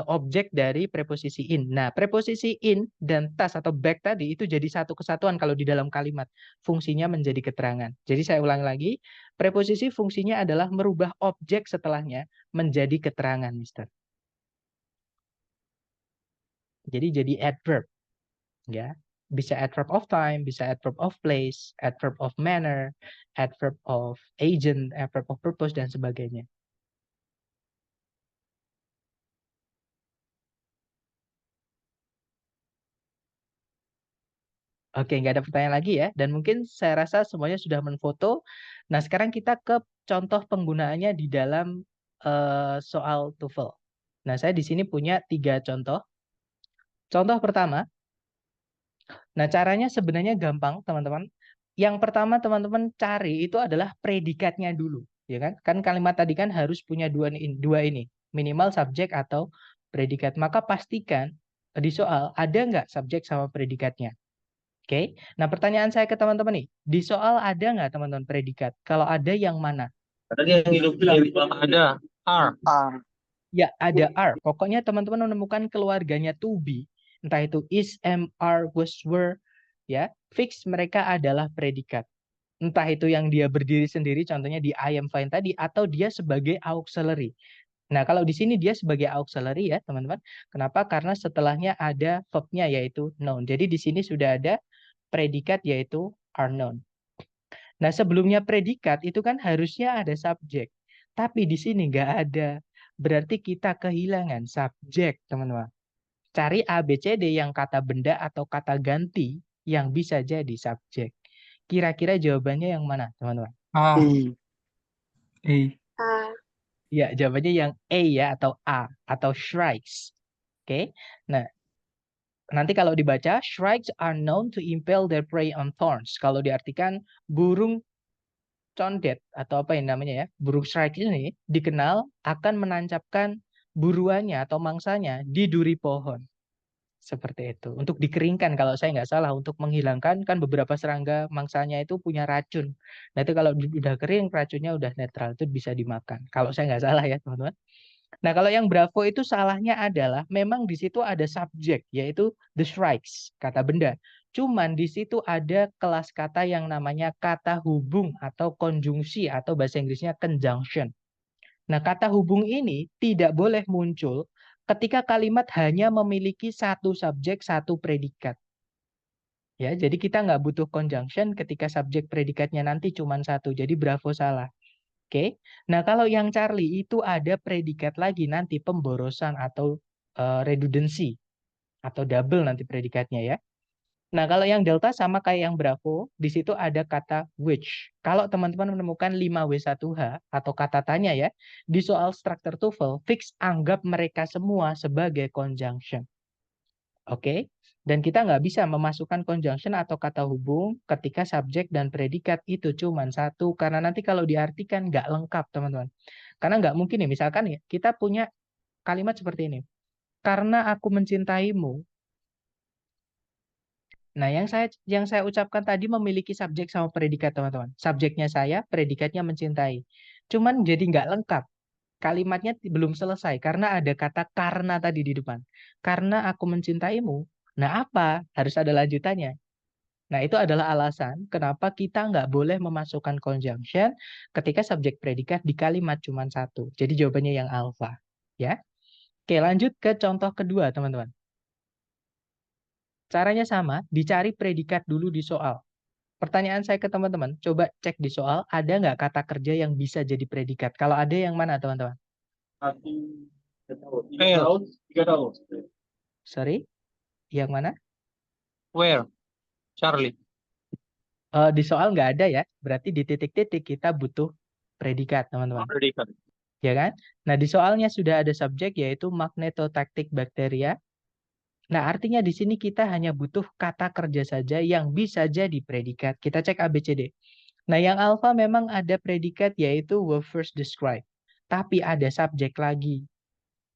objek dari preposisi in. Nah, preposisi in dan tas atau bag tadi itu jadi satu kesatuan kalau di dalam kalimat. Fungsinya menjadi keterangan. Jadi saya ulang lagi, preposisi fungsinya adalah merubah objek setelahnya menjadi keterangan, Mister. Jadi adverb. Ya. Bisa adverb of time, bisa adverb of place, adverb of manner, adverb of agent, adverb of purpose, dan sebagainya. Oke, nggak ada pertanyaan lagi ya. Dan mungkin saya rasa semuanya sudah menfoto. Nah, sekarang kita ke contoh penggunaannya di dalam soal TOEFL. Nah, saya di sini punya 3 contoh. Contoh pertama, nah caranya sebenarnya gampang, teman-teman. Yang pertama teman-teman cari itu adalah predikatnya dulu, ya kan? Kan kalimat tadi kan harus punya dua ini, minimal subjek atau predikat. Maka pastikan di soal ada nggak subjek sama predikatnya. Oke, nah pertanyaan saya ke teman-teman nih, di soal ada nggak teman-teman predikat? Kalau ada yang mana? Tadi yang hidup ada are. Ya, ada are. Pokoknya teman-teman menemukan keluarganya to be, entah itu is, am, are, was, were, ya, fix mereka adalah predikat. Entah itu yang dia berdiri sendiri, contohnya di I am fine tadi, atau dia sebagai auxiliary. Nah, kalau di sini dia sebagai auxiliary ya, teman-teman. Kenapa? Karena setelahnya ada verb-nya yaitu noun. Jadi di sini sudah ada predikat yaitu are noun. Nah, sebelumnya predikat itu kan harusnya ada subjek. Tapi di sini nggak ada. Berarti kita kehilangan subjek, teman-teman. Cari A, B, C, D yang kata benda atau kata ganti yang bisa jadi subjek. Kira-kira jawabannya yang mana, teman-teman? Ah, I. eh. Ya, jawabannya yang A ya, atau A, atau shrikes. Oke. Nah, nanti kalau dibaca, shrikes are known to impale their prey on thorns. Kalau diartikan, burung condet, atau apa yang namanya ya, burung shrike ini dikenal akan menancapkan buruannya atau mangsanya di duri pohon. Seperti itu. Untuk dikeringkan kalau saya nggak salah, untuk menghilangkan kan beberapa serangga mangsanya itu punya racun. Nah itu kalau udah kering racunnya udah netral itu bisa dimakan. Kalau saya nggak salah ya teman-teman. Nah kalau yang Bravo itu salahnya adalah memang di situ ada subjek yaitu the shrikes, kata benda. Cuman di situ ada kelas kata yang namanya kata hubung atau konjungsi atau bahasa Inggrisnya conjunction. Nah, kata hubung ini tidak boleh muncul ketika kalimat hanya memiliki satu subjek, satu predikat. Ya, jadi kita nggak butuh conjunction ketika subjek predikatnya nanti cuma satu. Jadi Bravo salah. Oke. Nah, kalau yang Charlie itu ada predikat lagi nanti pemborosan atau redundancy atau double nanti predikatnya ya. Nah, kalau yang delta sama kayak yang Bravo, di situ ada kata which. Kalau teman-teman menemukan 5W1H atau kata tanya ya, di soal struktur TOEFL, fix anggap mereka semua sebagai conjunction. Oke? Dan kita nggak bisa memasukkan conjunction atau kata hubung ketika subjek dan predikat itu cuma satu. Karena nanti kalau diartikan nggak lengkap, teman-teman. Karena nggak mungkin nih, misalkan ya, kita punya kalimat seperti ini. Karena aku mencintaimu, nah, yang saya ucapkan tadi memiliki subjek sama predikat, teman-teman. Subjeknya saya, predikatnya mencintai. Cuman jadi nggak lengkap. Kalimatnya belum selesai karena ada kata karena tadi di depan. Karena aku mencintaimu. Nah, apa? Harus ada lanjutannya. Nah, itu adalah alasan kenapa kita nggak boleh memasukkan conjunction ketika subjek predikat di kalimat cuma satu. Jadi jawabannya yang alpha. Ya. Oke, lanjut ke contoh kedua, teman-teman. Caranya sama, dicari predikat dulu di soal. Pertanyaan saya ke teman-teman, coba cek di soal, ada nggak kata kerja yang bisa jadi predikat? Kalau ada yang mana, teman-teman? Sorry, yang mana? Where? Charlie. Di soal nggak ada ya, berarti di titik-titik kita butuh predikat, teman-teman. Predikat. Ya kan? Nah, di soalnya sudah ada subjek yaitu magnetotactic bacteria. Nah, artinya di sini kita hanya butuh kata kerja saja yang bisa jadi predikat. Kita cek ABCD. Nah, yang alpha memang ada predikat yaitu verb first describe. Tapi ada subjek lagi.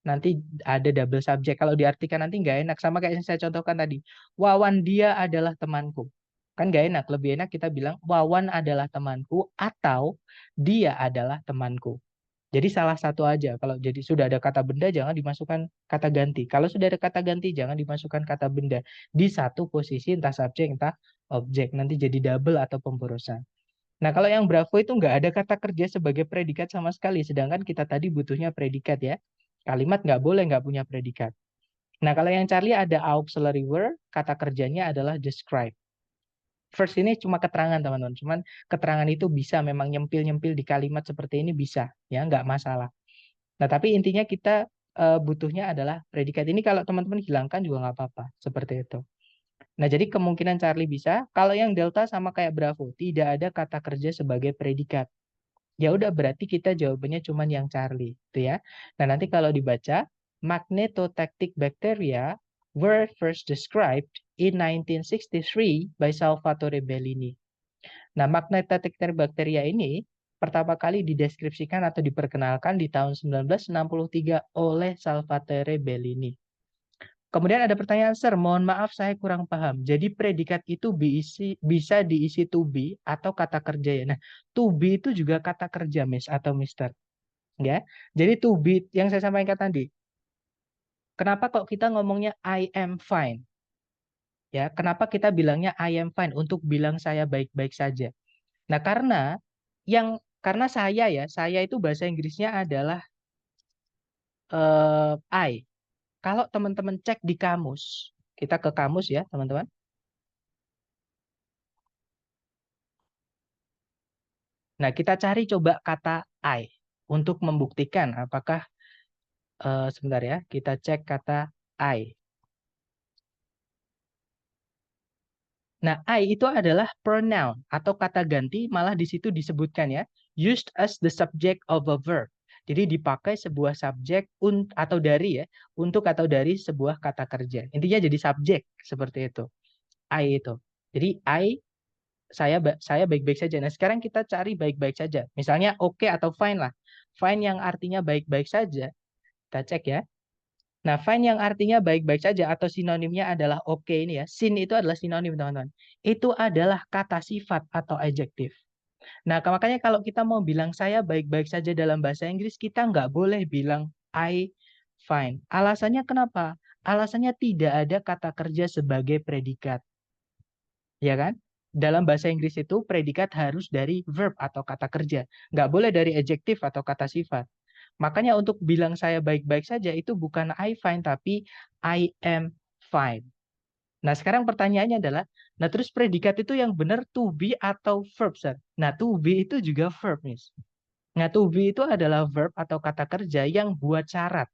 Nanti ada double subjek. Kalau diartikan nanti nggak enak. Sama kayak yang saya contohkan tadi. Wawan dia adalah temanku. Kan nggak enak. Lebih enak kita bilang Wawan adalah temanku atau dia adalah temanku. Jadi salah satu aja. Kalau jadi sudah ada kata benda jangan dimasukkan kata ganti. Kalau sudah ada kata ganti jangan dimasukkan kata benda di satu posisi entah subjek entah objek. Nanti jadi double atau pemborosan. Nah, kalau yang Bravo itu nggak ada kata kerja sebagai predikat sama sekali. Sedangkan kita tadi butuhnya predikat ya. Kalimat nggak boleh nggak punya predikat. Nah, kalau yang Charlie ada auxiliary word, kata kerjanya adalah describe. First ini cuma keterangan teman-teman. Cuman keterangan itu bisa memang nyempil-nyempil di kalimat seperti ini bisa. Ya, nggak masalah. Nah, tapi intinya kita butuhnya adalah predikat. Ini kalau teman-teman hilangkan juga nggak apa-apa. Seperti itu. Nah, jadi kemungkinan Charlie bisa. Kalau yang Delta sama kayak Bravo, tidak ada kata kerja sebagai predikat. Ya udah berarti kita jawabannya cuma yang Charlie, itu ya. Nah, nanti kalau dibaca, magnetotactic bacteria were first described in 1963 by Salvatore Bellini. Nah, magnetotactic bacteria ini pertama kali dideskripsikan atau diperkenalkan di tahun 1963 oleh Salvatore Bellini. Kemudian ada pertanyaan, Sir, mohon maaf saya kurang paham. Jadi predikat itu bisa diisi to be atau kata kerja ya. Nah, to be itu juga kata kerja, Miss atau Mister. Ya. Jadi to be yang saya sampaikan tadi. Kenapa kok kita ngomongnya I am fine? Ya, kenapa kita bilangnya I am fine untuk bilang saya baik-baik saja? Nah, karena saya itu bahasa Inggrisnya adalah I. Kalau teman-teman cek di kamus, kita ke kamus ya teman-teman. Nah, kita cari coba kata I untuk membuktikan apakah sebentar ya, kita cek kata I. Nah, I itu adalah pronoun atau kata ganti, malah di situ disebutkan ya, used as the subject of a verb. Jadi dipakai sebuah subjek atau dari ya, untuk atau dari sebuah kata kerja. Intinya jadi subjek seperti itu. I itu. Jadi saya baik-baik saja. Nah, sekarang kita cari baik-baik saja. Misalnya oke atau fine lah. Fine yang artinya baik-baik saja. Kita cek ya. Nah, fine yang artinya baik-baik saja atau sinonimnya adalah oke ini ya. Sin itu adalah sinonim, teman-teman. Itu adalah kata sifat atau adjektif. Nah, makanya kalau kita mau bilang saya baik-baik saja dalam bahasa Inggris, kita nggak boleh bilang I fine. Alasannya kenapa? Alasannya tidak ada kata kerja sebagai predikat. Ya kan? Dalam bahasa Inggris itu predikat harus dari verb atau kata kerja. Nggak boleh dari adjektif atau kata sifat. Makanya untuk bilang saya baik-baik saja itu bukan I fine, tapi I am fine. Nah, sekarang pertanyaannya adalah, nah terus predikat itu yang benar to be atau verb, Sir? Nah, to be itu juga verb, Miss. Nah, to be itu adalah verb atau kata kerja yang buat syarat.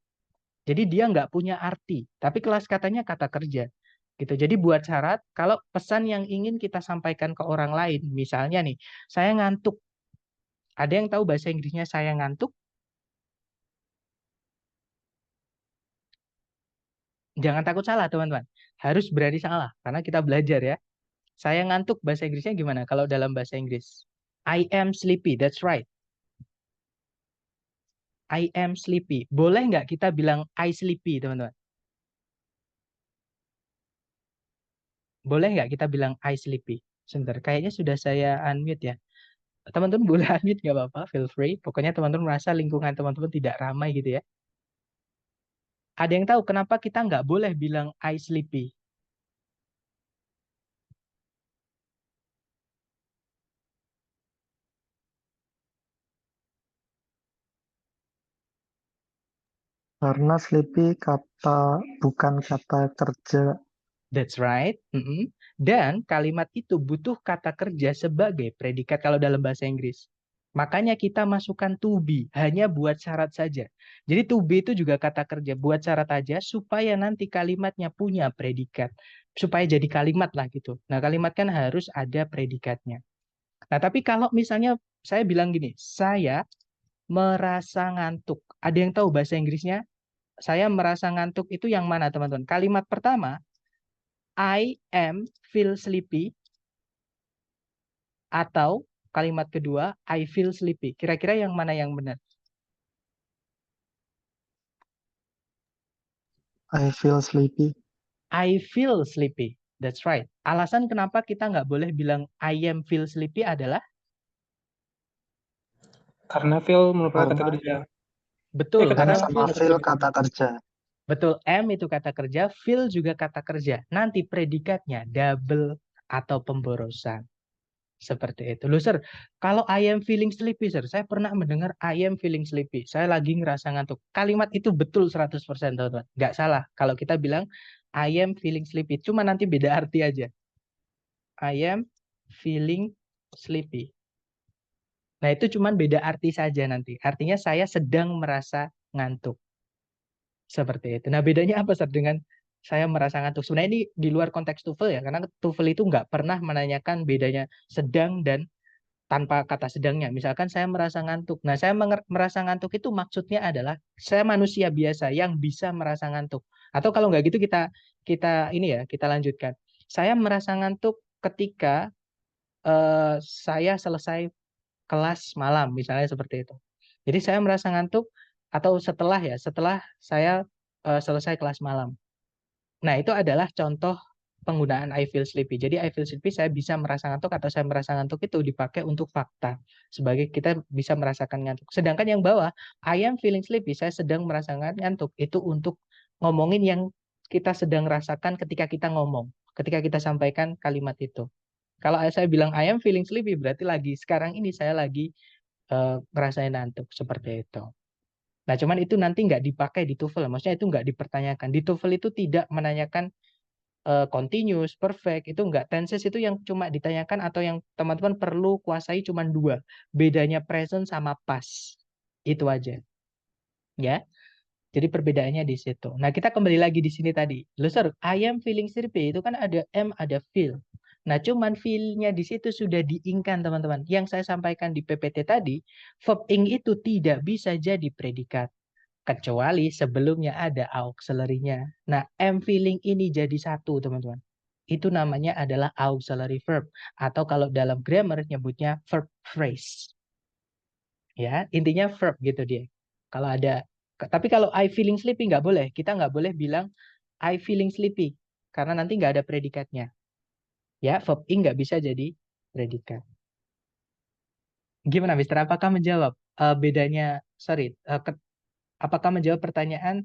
Jadi dia nggak punya arti, tapi kelas katanya kata kerja. Gitu. Jadi buat syarat, kalau pesan yang ingin kita sampaikan ke orang lain, misalnya nih, saya ngantuk. Ada yang tahu bahasa Inggrisnya saya ngantuk? Jangan takut salah, teman-teman. Harus berani salah, karena kita belajar ya. Saya ngantuk, bahasa Inggrisnya gimana kalau dalam bahasa Inggris? I am sleepy, that's right. I am sleepy. Boleh nggak kita bilang I sleepy, teman-teman? Boleh nggak kita bilang I sleepy? Sebentar, kayaknya sudah saya unmute ya. Teman-teman boleh unmute nggak apa-apa, feel free. Pokoknya teman-teman merasa lingkungan teman-teman tidak ramai gitu ya. Ada yang tahu kenapa kita nggak boleh bilang I sleepy? Karena sleepy bukan kata kerja. That's right. Dan kalimat itu butuh kata kerja sebagai predikat kalau dalam bahasa Inggris. Makanya kita masukkan to be, hanya buat syarat saja. Jadi to be itu juga kata kerja, buat syarat aja supaya nanti kalimatnya punya predikat. Supaya jadi kalimat lah gitu. Nah, kalimat kan harus ada predikatnya. Nah, tapi kalau misalnya saya bilang gini, saya merasa ngantuk. Ada yang tahu bahasa Inggrisnya? Saya merasa ngantuk itu yang mana, teman-teman? Kalimat pertama, I am feel sleepy, atau kalimat kedua, I feel sleepy. Kira-kira yang mana yang benar? I feel sleepy. I feel sleepy. That's right. Alasan kenapa kita nggak boleh bilang I am feel sleepy adalah Karena feel merupakan kata Karena kerja. betul, M karena sama feel feel kata kerja. betul, M itu kata kerja, feel juga kata kerja. Nanti predikatnya double atau pemborosan. Seperti itu. Loh, Sir, kalau I am feeling sleepy, Sir, saya pernah mendengar I am feeling sleepy. Saya lagi ngerasa ngantuk. Kalimat itu betul 100%, teman-teman. Nggak salah kalau kita bilang I am feeling sleepy. Cuma nanti beda arti aja. I am feeling sleepy. Nah, itu cuma beda arti saja nanti. Artinya saya sedang merasa ngantuk. Seperti itu. Nah, bedanya apa, Sir, dengan saya merasa ngantuk? Sebenarnya ini di luar konteks TOEFL ya, karena TOEFL itu nggak pernah menanyakan bedanya sedang dan tanpa kata sedangnya. Misalkan saya merasa ngantuk. Nah, saya merasa ngantuk itu maksudnya adalah saya manusia biasa yang bisa merasa ngantuk. Atau kalau nggak gitu kita kita ini ya, kita lanjutkan. Saya merasa ngantuk ketika saya selesai kelas malam, misalnya seperti itu. Jadi saya merasa ngantuk atau setelah saya selesai kelas malam. Nah, itu adalah contoh penggunaan I feel sleepy. Jadi I feel sleepy saya bisa merasa ngantuk atau saya merasa ngantuk itu dipakai untuk fakta. Sebagai kita bisa merasakan ngantuk. Sedangkan yang bawah, I am feeling sleepy, saya sedang merasakan ngantuk. Itu untuk ngomongin yang kita sedang rasakan ketika kita ngomong. Ketika kita sampaikan kalimat itu. Kalau saya bilang I am feeling sleepy, berarti sekarang ini saya lagi ngerasain ngantuk. Seperti itu. Nah, cuman itu nanti nggak dipakai di TOEFL. Maksudnya itu nggak dipertanyakan. Di TOEFL itu tidak menanyakan continuous, perfect, itu enggak. Tenses itu yang cuma ditanyakan atau yang teman-teman perlu kuasai cuma dua. Bedanya present sama past. Itu aja. Ya. Jadi perbedaannya di situ. Nah, kita kembali lagi di sini tadi. Loh, sir, I am feeling sleepy. Itu kan ada am, ada feel. Nah, cuman feel-nya di situ sudah diingkan, teman-teman. Yang saya sampaikan di PPT tadi, verb ing itu tidak bisa jadi predikat. Kecuali sebelumnya ada auxiliary-nya. Nah, am feeling ini jadi satu, teman-teman. Itu namanya adalah auxiliary verb. Atau kalau dalam grammar nyebutnya verb phrase. Ya, intinya verb gitu dia. Kalau ada, tapi kalau I feeling sleepy nggak boleh. Kita nggak boleh bilang I feeling sleepy. Karena nanti nggak ada predikatnya. Ya, verb ing nggak bisa jadi predikat. Gimana, Mister? Apakah menjawab bedanya, apakah menjawab pertanyaan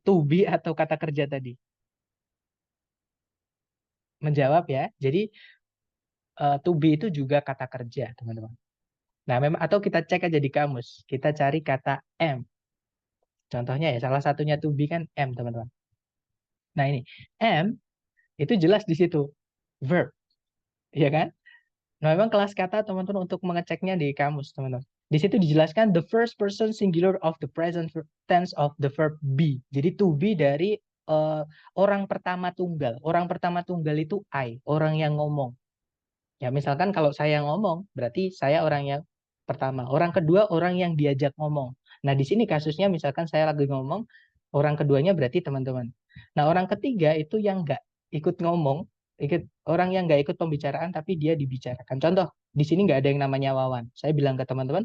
to be atau kata kerja tadi? Menjawab ya. Jadi to be itu juga kata kerja, teman-teman. Nah, memang atau kita cek aja di kamus. Kita cari kata am. Contohnya ya, salah satunya to be kan am, teman-teman. Nah, ini am itu jelas di situ verb, ya kan? Nah, memang kelas kata teman-teman untuk mengeceknya di kamus, teman-teman. Di situ dijelaskan the first person singular of the present tense of the verb be. Jadi to be dari orang pertama tunggal. Orang pertama tunggal itu I, orang yang ngomong. Ya, misalkan kalau saya ngomong, berarti saya orang yang pertama. Orang kedua, orang yang diajak ngomong. Nah, di sini kasusnya misalkan saya lagi ngomong, orang keduanya berarti teman-teman. Nah, orang ketiga itu yang nggak ikut ngomong, orang yang nggak ikut pembicaraan, tapi dia dibicarakan. Contoh, di sini nggak ada yang namanya Wawan. Saya bilang ke teman-teman,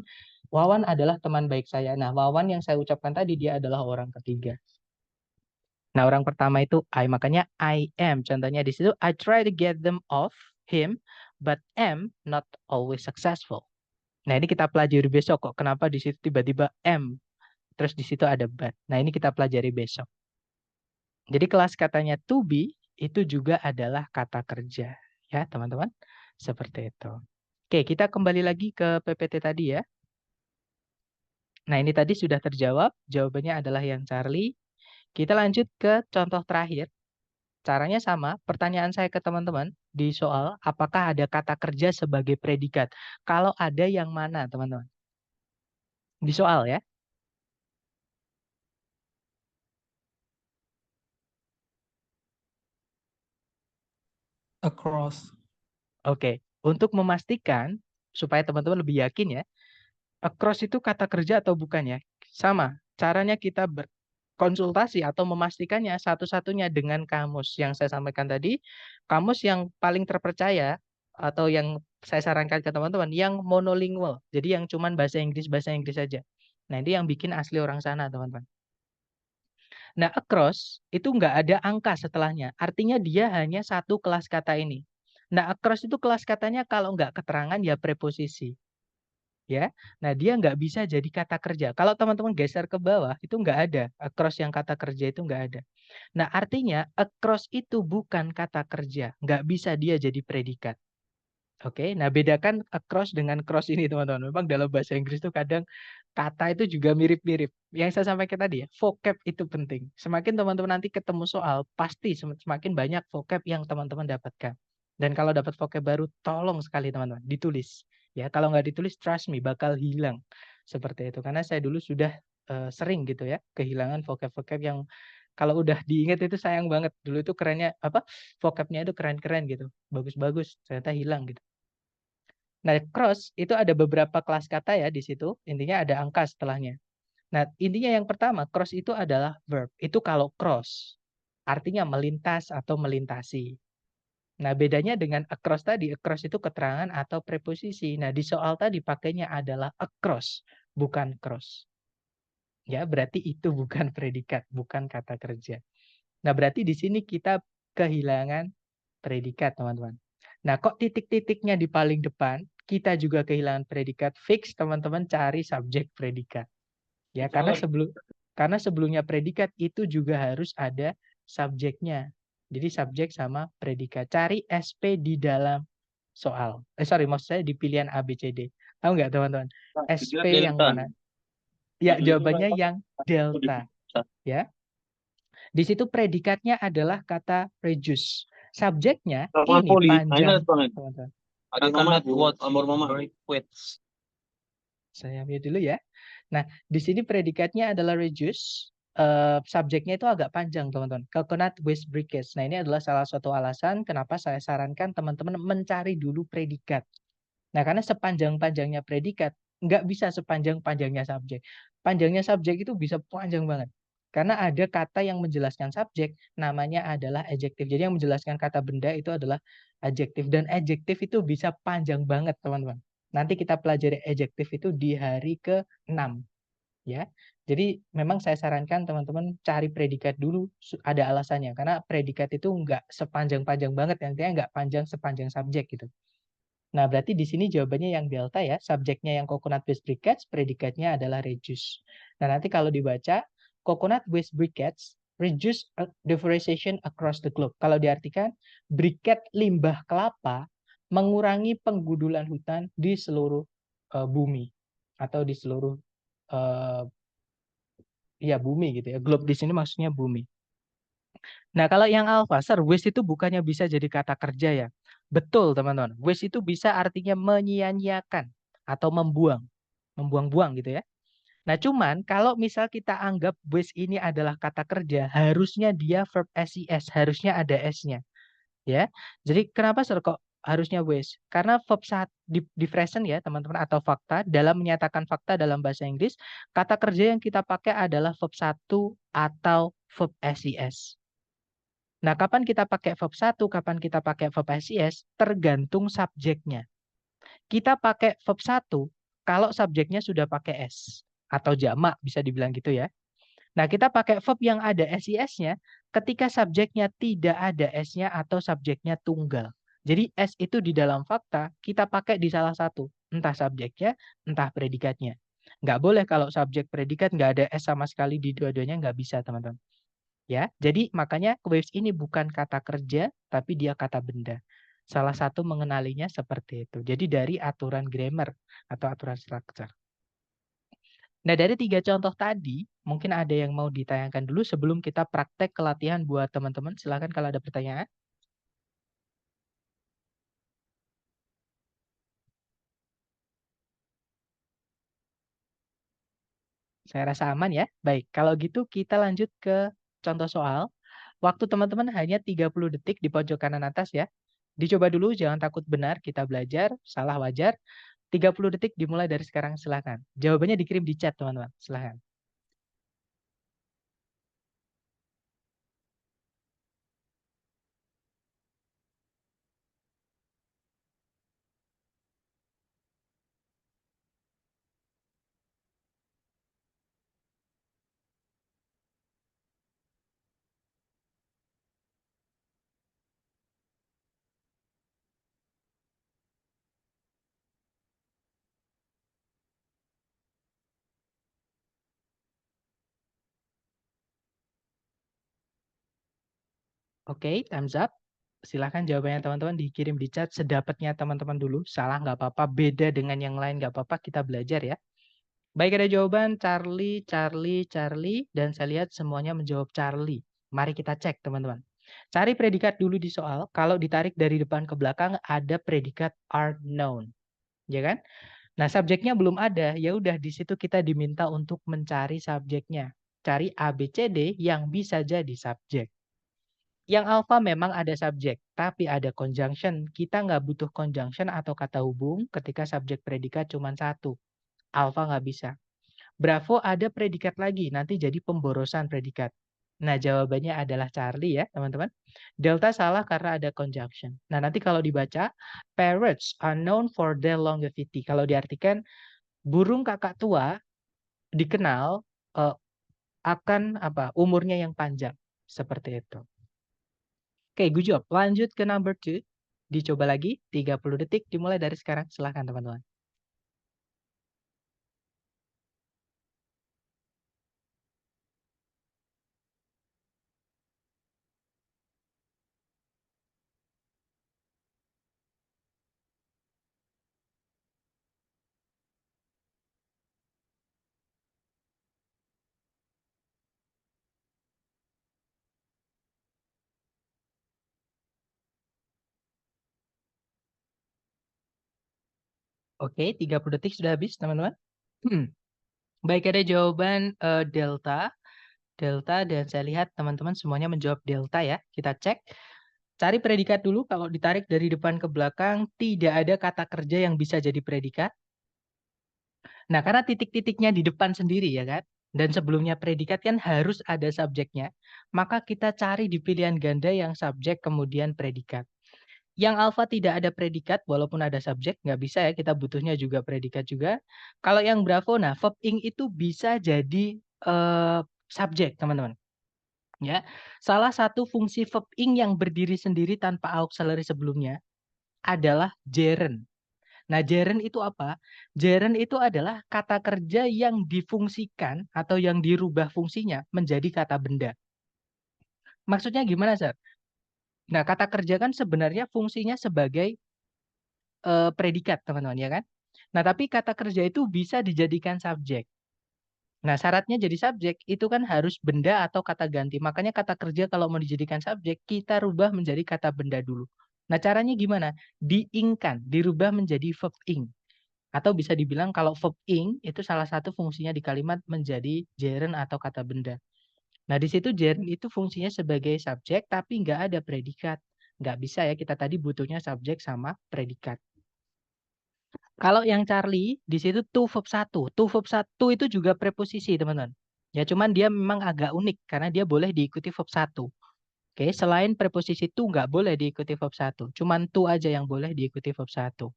Wawan adalah teman baik saya. Nah, Wawan yang saya ucapkan tadi, dia adalah orang ketiga. Nah, orang pertama itu I, makanya I am. Contohnya di situ, I try to get them off him, but am not always successful. Nah, ini kita pelajari besok kok. Kenapa di situ tiba-tiba am, terus di situ ada but. Nah, ini kita pelajari besok. Jadi kelas katanya to be itu juga adalah kata kerja. Ya, teman-teman. Seperti itu. Oke, kita kembali lagi ke PPT tadi ya. Nah, ini tadi sudah terjawab. Jawabannya adalah yang Charlie. Kita lanjut ke contoh terakhir. Caranya sama, pertanyaan saya ke teman-teman di soal, apakah ada kata kerja sebagai predikat? Kalau ada yang mana, teman-teman? Di soal ya. Across. Oke, untuk memastikan, supaya teman-teman lebih yakin ya, across itu kata kerja atau bukan ya? Sama, caranya kita berkonsultasi atau memastikannya satu-satunya dengan kamus yang saya sampaikan tadi, kamus yang paling terpercaya atau yang saya sarankan ke teman-teman yang monolingual. Jadi yang cuman bahasa Inggris saja. Nah, ini yang bikin asli orang sana, teman-teman. Nah, across itu nggak ada angka setelahnya. Artinya dia hanya satu kelas kata ini. Nah, across itu kelas katanya kalau nggak keterangan ya preposisi. Ya, nah dia nggak bisa jadi kata kerja. Kalau teman-teman geser ke bawah itu nggak ada across yang kata kerja itu nggak ada. Nah artinya across itu bukan kata kerja, nggak bisa dia jadi predikat. Oke, nah bedakan across dengan cross ini teman-teman. Memang dalam bahasa Inggris itu kadang kata itu juga mirip-mirip. Yang saya sampaikan tadi ya, vocab itu penting. Semakin teman-teman nanti ketemu soal, pasti semakin banyak vocab yang teman-teman dapatkan. Dan kalau dapat vocab baru, tolong sekali teman-teman ditulis. Ya, kalau nggak ditulis, trust me, bakal hilang. Seperti itu. Karena saya dulu sudah sering gitu ya, kehilangan vocab-vocab yang kalau udah diingat itu sayang banget. Dulu itu kerennya, vocabnya itu keren-keren gitu. Bagus-bagus, ternyata hilang gitu. Nah, cross itu ada beberapa kelas kata ya di situ. Intinya ada angka setelahnya. Nah, intinya yang pertama, cross itu adalah verb. Itu kalau cross, artinya melintas atau melintasi. Nah, bedanya dengan across tadi, across itu keterangan atau preposisi. Nah, di soal tadi pakainya adalah across, bukan cross. Ya, berarti itu bukan predikat, bukan kata kerja. Nah, berarti di sini kita kehilangan predikat, teman-teman. Nah, kok titik-titiknya di paling depan, kita juga kehilangan predikat fix, teman-teman cari subjek predikat. Ya, karena sebelumnya predikat itu juga harus ada subjeknya. Jadi subjek sama predikat. Cari SP di dalam soal. Maksud saya di pilihan A, B, C, D. Tahu nggak, teman-teman? SP yang mana? Ya, jawabannya yang delta. Ya. Di situ predikatnya adalah kata reduce. Subjeknya ini panjang. Teman-teman. I cannot what quit. Saya ambil dulu ya. Nah, di sini predikatnya adalah reduce. Subjeknya itu agak panjang, teman-teman. Coconut waste breakage. Nah, ini adalah salah satu alasan kenapa saya sarankan teman-teman mencari dulu predikat. Nah, karena sepanjang-panjangnya predikat, nggak bisa sepanjang-panjangnya subjek. Panjangnya subjek itu bisa panjang banget. Karena ada kata yang menjelaskan subjek, namanya adalah adjective. Jadi yang menjelaskan kata benda itu adalah adjective. Dan adjective itu bisa panjang banget, teman-teman. Nanti kita pelajari adjective itu di hari ke-6. Ya. Jadi memang saya sarankan teman-teman cari predikat dulu, ada alasannya. Karena predikat itu nggak sepanjang-panjang banget, nantinya nggak panjang sepanjang subjek gitu. Nah, berarti di sini jawabannya yang delta ya. Subjeknya yang coconut waste briquettes, predikatnya adalah reduce. Nah, nanti kalau dibaca, coconut waste briquettes reduce deforestation across the globe. Kalau diartikan, briquette limbah kelapa mengurangi penggudulan hutan di seluruh bumi atau di seluruh ya bumi gitu ya. Globe di sini maksudnya bumi. Nah, kalau yang alpha, sir, waste itu bukannya bisa jadi kata kerja ya? Betul, teman-teman. Waste itu bisa artinya menyia-nyiakan atau membuang. Membuang-buang gitu ya. Nah, cuman kalau misal kita anggap waste ini adalah kata kerja, harusnya dia verb SES, harusnya ada S-nya. Ya. Jadi kenapa, sir, kok harusnya waste? Karena verb saat di present ya, teman-teman, atau fakta, dalam menyatakan fakta dalam bahasa Inggris, kata kerja yang kita pakai adalah verb 1 atau verb SES. Nah, kapan kita pakai verb 1, kapan kita pakai verb SES, tergantung subjeknya. Kita pakai verb 1 kalau subjeknya sudah pakai S atau jamak bisa dibilang gitu ya. Nah, kita pakai verb yang ada SES-nya ketika subjeknya tidak ada S-nya atau subjeknya tunggal. Jadi S itu di dalam fakta kita pakai di salah satu, entah subjeknya, entah predikatnya. Nggak boleh kalau subjek predikat nggak ada S sama sekali di dua-duanya, nggak bisa, teman-teman. Ya, jadi makanya waves ini bukan kata kerja, tapi dia kata benda. Salah satu mengenalinya seperti itu. Jadi dari aturan grammar atau aturan structure. Nah, dari 3 contoh tadi, mungkin ada yang mau ditayangkan dulu sebelum kita praktek kelatihan buat teman-teman. Silakan kalau ada pertanyaan. Saya rasa aman ya. Baik, kalau gitu kita lanjut ke contoh soal. Waktu teman-teman hanya 30 detik di pojok kanan atas ya. Dicoba dulu, jangan takut benar, kita belajar, salah wajar. 30 detik dimulai dari sekarang, silakan. Jawabannya dikirim di chat, teman-teman. Silakan. Oke, thumbs up. Silakan jawabannya teman-teman dikirim di chat sedapatnya teman-teman dulu. Salah nggak apa-apa, beda dengan yang lain nggak apa-apa, kita belajar ya. Baik, ada jawaban Charlie, Charlie, Charlie, dan saya lihat semuanya menjawab Charlie. Mari kita cek, teman-teman. Cari predikat dulu di soal. Kalau ditarik dari depan ke belakang ada predikat are known, ya kan? Nah, subjeknya belum ada, ya udah di situ kita diminta untuk mencari subjeknya. Cari A, B, C, D yang bisa jadi subjek. Yang alpha memang ada subjek, tapi ada conjunction. Kita nggak butuh conjunction atau kata hubung ketika subjek predikat cuma satu. Alpha nggak bisa. Bravo ada predikat lagi, nanti jadi pemborosan predikat. Nah, jawabannya adalah Charlie ya, teman-teman. Delta salah karena ada conjunction. Nah, nanti kalau dibaca, parrots are known for their longevity. Kalau diartikan, burung kakak tua dikenal akan umurnya yang panjang. Seperti itu. Oke, good job. Lanjut ke number 2. Dicoba lagi, 30 detik dimulai dari sekarang. Silahkan teman-teman. Oke, 30 detik sudah habis, teman-teman. Baik, ada jawaban delta. Delta, dan saya lihat teman-teman semuanya menjawab delta ya. Kita cek. Cari predikat dulu. Kalau ditarik dari depan ke belakang, tidak ada kata kerja yang bisa jadi predikat. Nah, karena titik-titiknya di depan sendiri ya kan, dan sebelumnya predikat kan harus ada subjeknya, maka kita cari di pilihan ganda yang subjek kemudian predikat. Yang alfa tidak ada predikat walaupun ada subjek, nggak bisa ya, kita butuhnya juga predikat juga. Kalau yang bravo, nah verb ing itu bisa jadi subjek teman-teman. Ya, salah satu fungsi verb ing yang berdiri sendiri tanpa auxiliary sebelumnya adalah gerund. Nah, gerund itu apa? Gerund itu adalah kata kerja yang difungsikan atau yang dirubah fungsinya menjadi kata benda. Maksudnya gimana, Sir? Nah, kata kerja kan sebenarnya fungsinya sebagai predikat, teman-teman, ya kan? Nah, tapi kata kerja itu bisa dijadikan subjek. Nah, syaratnya jadi subjek itu kan harus benda atau kata ganti. Makanya kata kerja kalau mau dijadikan subjek, kita rubah menjadi kata benda dulu. Nah, caranya gimana? Diingkan, dirubah menjadi verb ing. Atau bisa dibilang kalau verb ing itu salah satu fungsinya di kalimat menjadi gerund atau kata benda. Nah, di situ gerund itu fungsinya sebagai subjek tapi nggak ada predikat. Nggak bisa ya, kita tadi butuhnya subjek sama predikat. Kalau yang Charlie, di situ to verb 1. To verb 1 itu juga preposisi, teman-teman. Ya, cuman dia memang agak unik karena dia boleh diikuti verb 1. Oke, selain preposisi to nggak boleh diikuti verb 1. Cuman to aja yang boleh diikuti verb 1.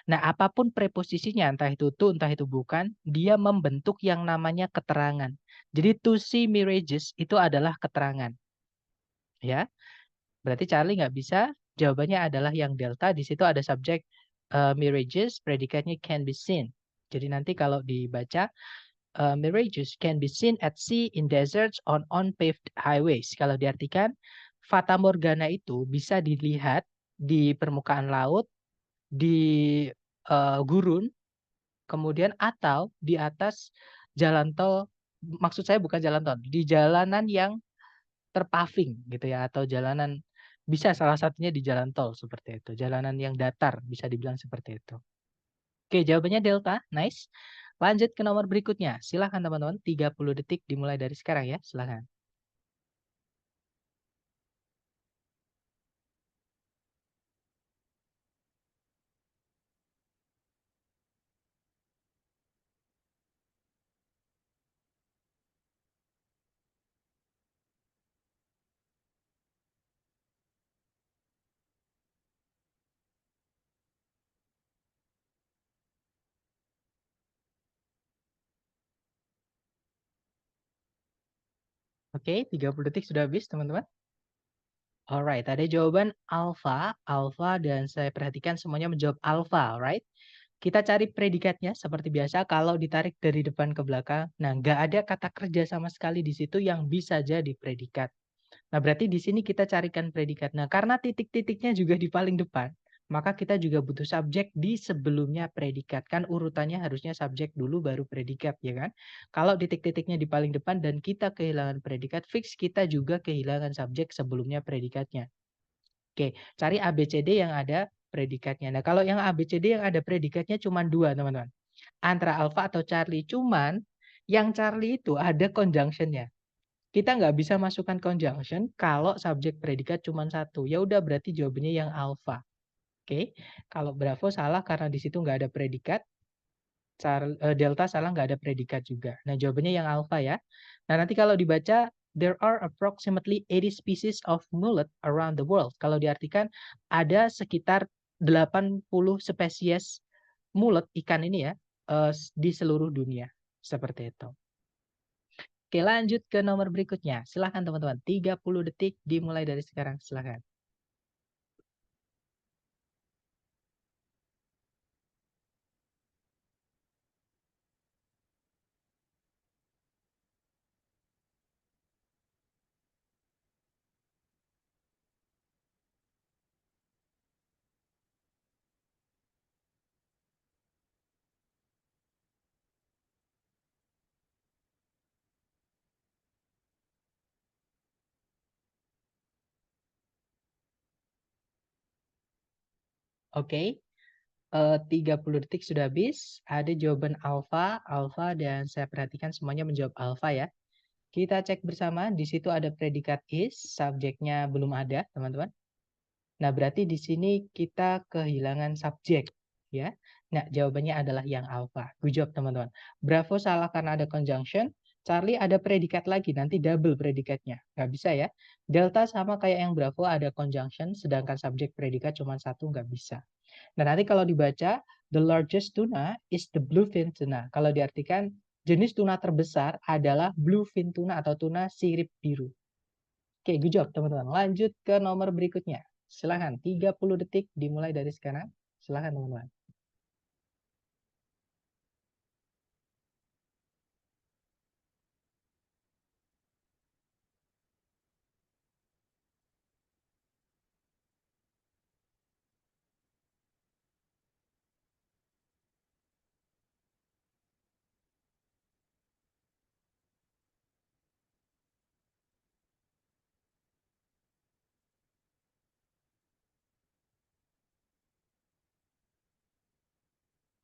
Nah, apapun preposisinya, entah itu to, entah itu bukan, dia membentuk yang namanya keterangan. Jadi to see mirages itu adalah keterangan. Ya, berarti Charlie nggak bisa. Jawabannya adalah yang delta. Di situ ada subjek mirages, predikatnya can be seen. Jadi nanti kalau dibaca, mirages can be seen at sea, in deserts, on unpaved highways. Kalau diartikan, fata morgana itu bisa dilihat di permukaan laut, di gurun, kemudian atau di atas jalan tol. Maksud saya bukan jalan tol, di jalanan yang terpaving gitu ya, atau jalanan bisa salah satunya di jalan tol seperti itu. Jalanan yang datar bisa dibilang seperti itu. Oke, jawabannya delta. Nice. Lanjut ke nomor berikutnya. Silahkan teman-teman, 30 detik dimulai dari sekarang ya. Silahkan. Oke, 30 detik sudah habis teman-teman. Alright, ada jawaban alpha, alpha, dan saya perhatikan semuanya menjawab alpha, right? Kita cari predikatnya seperti biasa kalau ditarik dari depan ke belakang. Nah, nggak ada kata kerja sama sekali di situ yang bisa jadi predikat. Nah, berarti di sini kita carikan predikat. Nah, karena titik-titiknya juga di paling depan, maka kita juga butuh subjek di sebelumnya predikat. Kan urutannya harusnya subjek dulu baru predikat, ya kan? Kalau titik-titiknya di paling depan dan kita kehilangan predikat, fix kita juga kehilangan subjek sebelumnya predikatnya. Oke, cari ABCD yang ada predikatnya. Nah, kalau yang ABCD yang ada predikatnya cuma dua, teman-teman. Antara Alpha atau Charlie. Cuman yang Charlie itu ada conjunctionnya. Kita nggak bisa masukkan conjunction kalau subjek predikat cuma satu. Ya udah berarti jawabannya yang alpha. Oke. Kalau Bravo salah karena di situ nggak ada predikat. Delta salah nggak ada predikat juga. Nah, jawabannya yang alpha ya. Nah, nanti kalau dibaca there are approximately 80 species of mullet around the world. Kalau diartikan ada sekitar 80 spesies mullet ikan ini ya di seluruh dunia. Seperti itu. Oke, lanjut ke nomor berikutnya. Silahkan teman-teman, 30 detik dimulai dari sekarang. Silahkan. Oke, 30 detik sudah habis. Ada jawaban alfa, dan saya perhatikan semuanya menjawab alfa ya. Kita cek bersama, di situ ada predikat is, subjeknya belum ada, teman-teman. Nah, berarti di sini kita kehilangan subjek, ya. Nah, jawabannya adalah yang alfa. Good job, teman-teman. Bravo salah karena ada conjunction. Charlie ada predikat lagi, nanti double predikatnya. Nggak bisa ya. Delta sama kayak yang Bravo ada conjunction, sedangkan subjek predikat cuma satu, nggak bisa. Nah, nanti kalau dibaca, the largest tuna is the bluefin tuna. Kalau diartikan, jenis tuna terbesar adalah bluefin tuna atau tuna sirip biru. Oke, good job teman-teman. Lanjut ke nomor berikutnya. Silahkan, 30 detik dimulai dari sekarang. Silahkan teman-teman.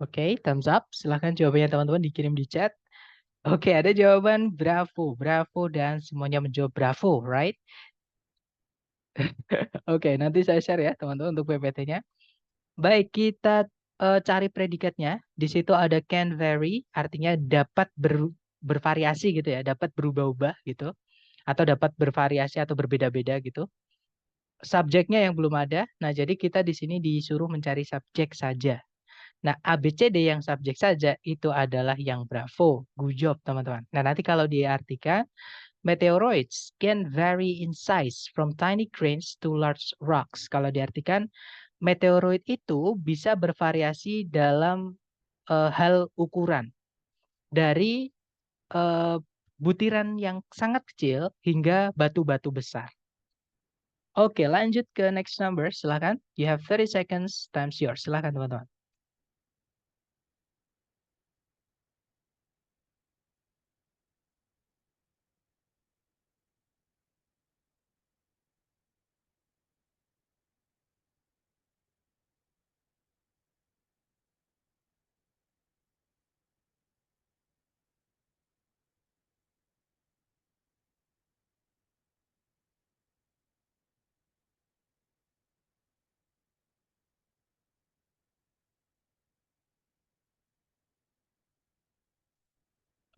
Oke, thumbs up. Silahkan jawabannya teman-teman dikirim di chat. Oke, ada jawaban Bravo. Bravo dan semuanya menjawab Bravo, right? Oke, nanti saya share ya teman-teman untuk PPT-nya. Baik, kita cari predikatnya. Di situ ada can vary, artinya dapat bervariasi gitu ya, dapat berubah-ubah gitu, atau dapat bervariasi atau berbeda-beda gitu. Subjeknya yang belum ada. Nah, jadi kita di sini disuruh mencari subjek saja. Nah, ABCD yang subjek saja itu adalah yang Bravo. Good job, teman-teman. Nah, nanti kalau diartikan, meteoroids can vary in size from tiny grains to large rocks. Kalau diartikan, meteoroid itu bisa bervariasi dalam hal ukuran. Dari butiran yang sangat kecil hingga batu-batu besar. Oke, lanjut ke next number. Silahkan. You have 30 seconds. Time's yours. Silahkan, teman-teman.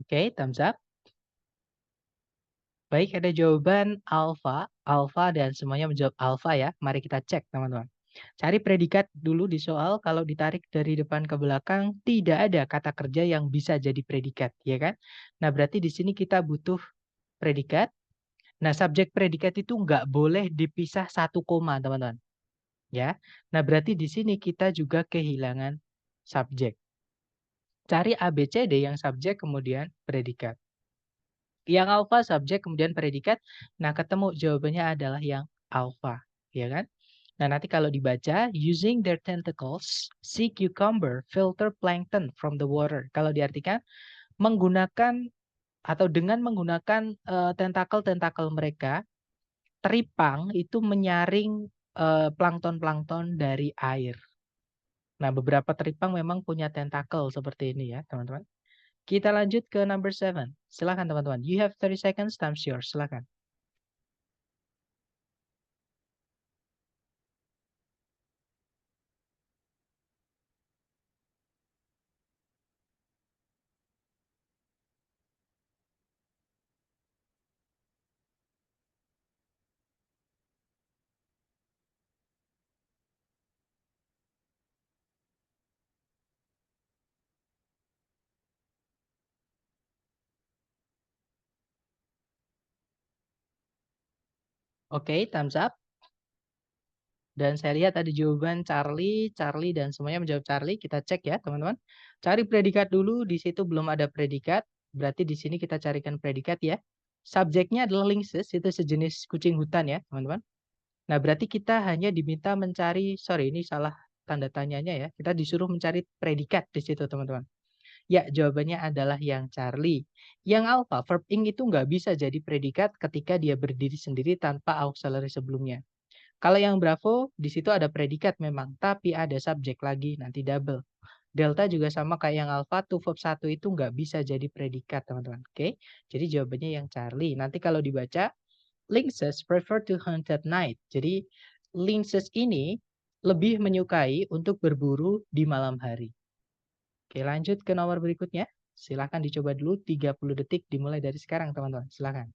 Oke, thumbs up. Baik, ada jawaban alfa, dan semuanya menjawab alfa ya. Mari kita cek, teman-teman. Cari predikat dulu di soal. Kalau ditarik dari depan ke belakang, tidak ada kata kerja yang bisa jadi predikat, ya kan? Nah, berarti di sini kita butuh predikat. Nah, subjek predikat itu nggak boleh dipisah satu koma, teman-teman. Ya. Nah, berarti di sini kita juga kehilangan subjek. Cari ABCD yang subjek kemudian predikat. Yang alfa subjek kemudian predikat. Nah, ketemu jawabannya adalah yang alfa, ya kan? Nah, nanti kalau dibaca, using their tentacles, sea cucumber filter plankton from the water. Kalau diartikan, menggunakan atau dengan menggunakan tentakel-tentakel mereka, teripang itu menyaring plankton-plankton dari air. Nah, beberapa teripang memang punya tentakel seperti ini ya, teman-teman. Kita lanjut ke number 7. Silakan teman-teman. You have 30 seconds, time's yours. Silakan. Oke, thumbs up. Dan saya lihat ada jawaban Charlie, dan semuanya menjawab Charlie. Kita cek ya, teman-teman. Cari predikat dulu, di situ belum ada predikat. Berarti di sini kita carikan predikat ya. Subjeknya adalah lynxes, itu sejenis kucing hutan ya, teman-teman. Nah, berarti kita hanya diminta mencari, sorry ini salah tanda tanyanya ya. Kita disuruh mencari predikat di situ, teman-teman. Ya, jawabannya adalah yang Charlie. Yang alpha, verb ing itu nggak bisa jadi predikat ketika dia berdiri sendiri tanpa auxiliary sebelumnya. Kalau yang Bravo, di situ ada predikat memang, tapi ada subjek lagi, nanti double. Delta juga sama kayak yang Alpha, to verb 1 itu nggak bisa jadi predikat, teman-teman. Oke, jadi jawabannya yang Charlie. Nanti kalau dibaca, lynxes prefer to hunt at night. Jadi, lynxes ini lebih menyukai untuk berburu di malam hari. Oke, lanjut ke nomor berikutnya. Silahkan dicoba dulu 30 detik dimulai dari sekarang, teman-teman. Silahkan.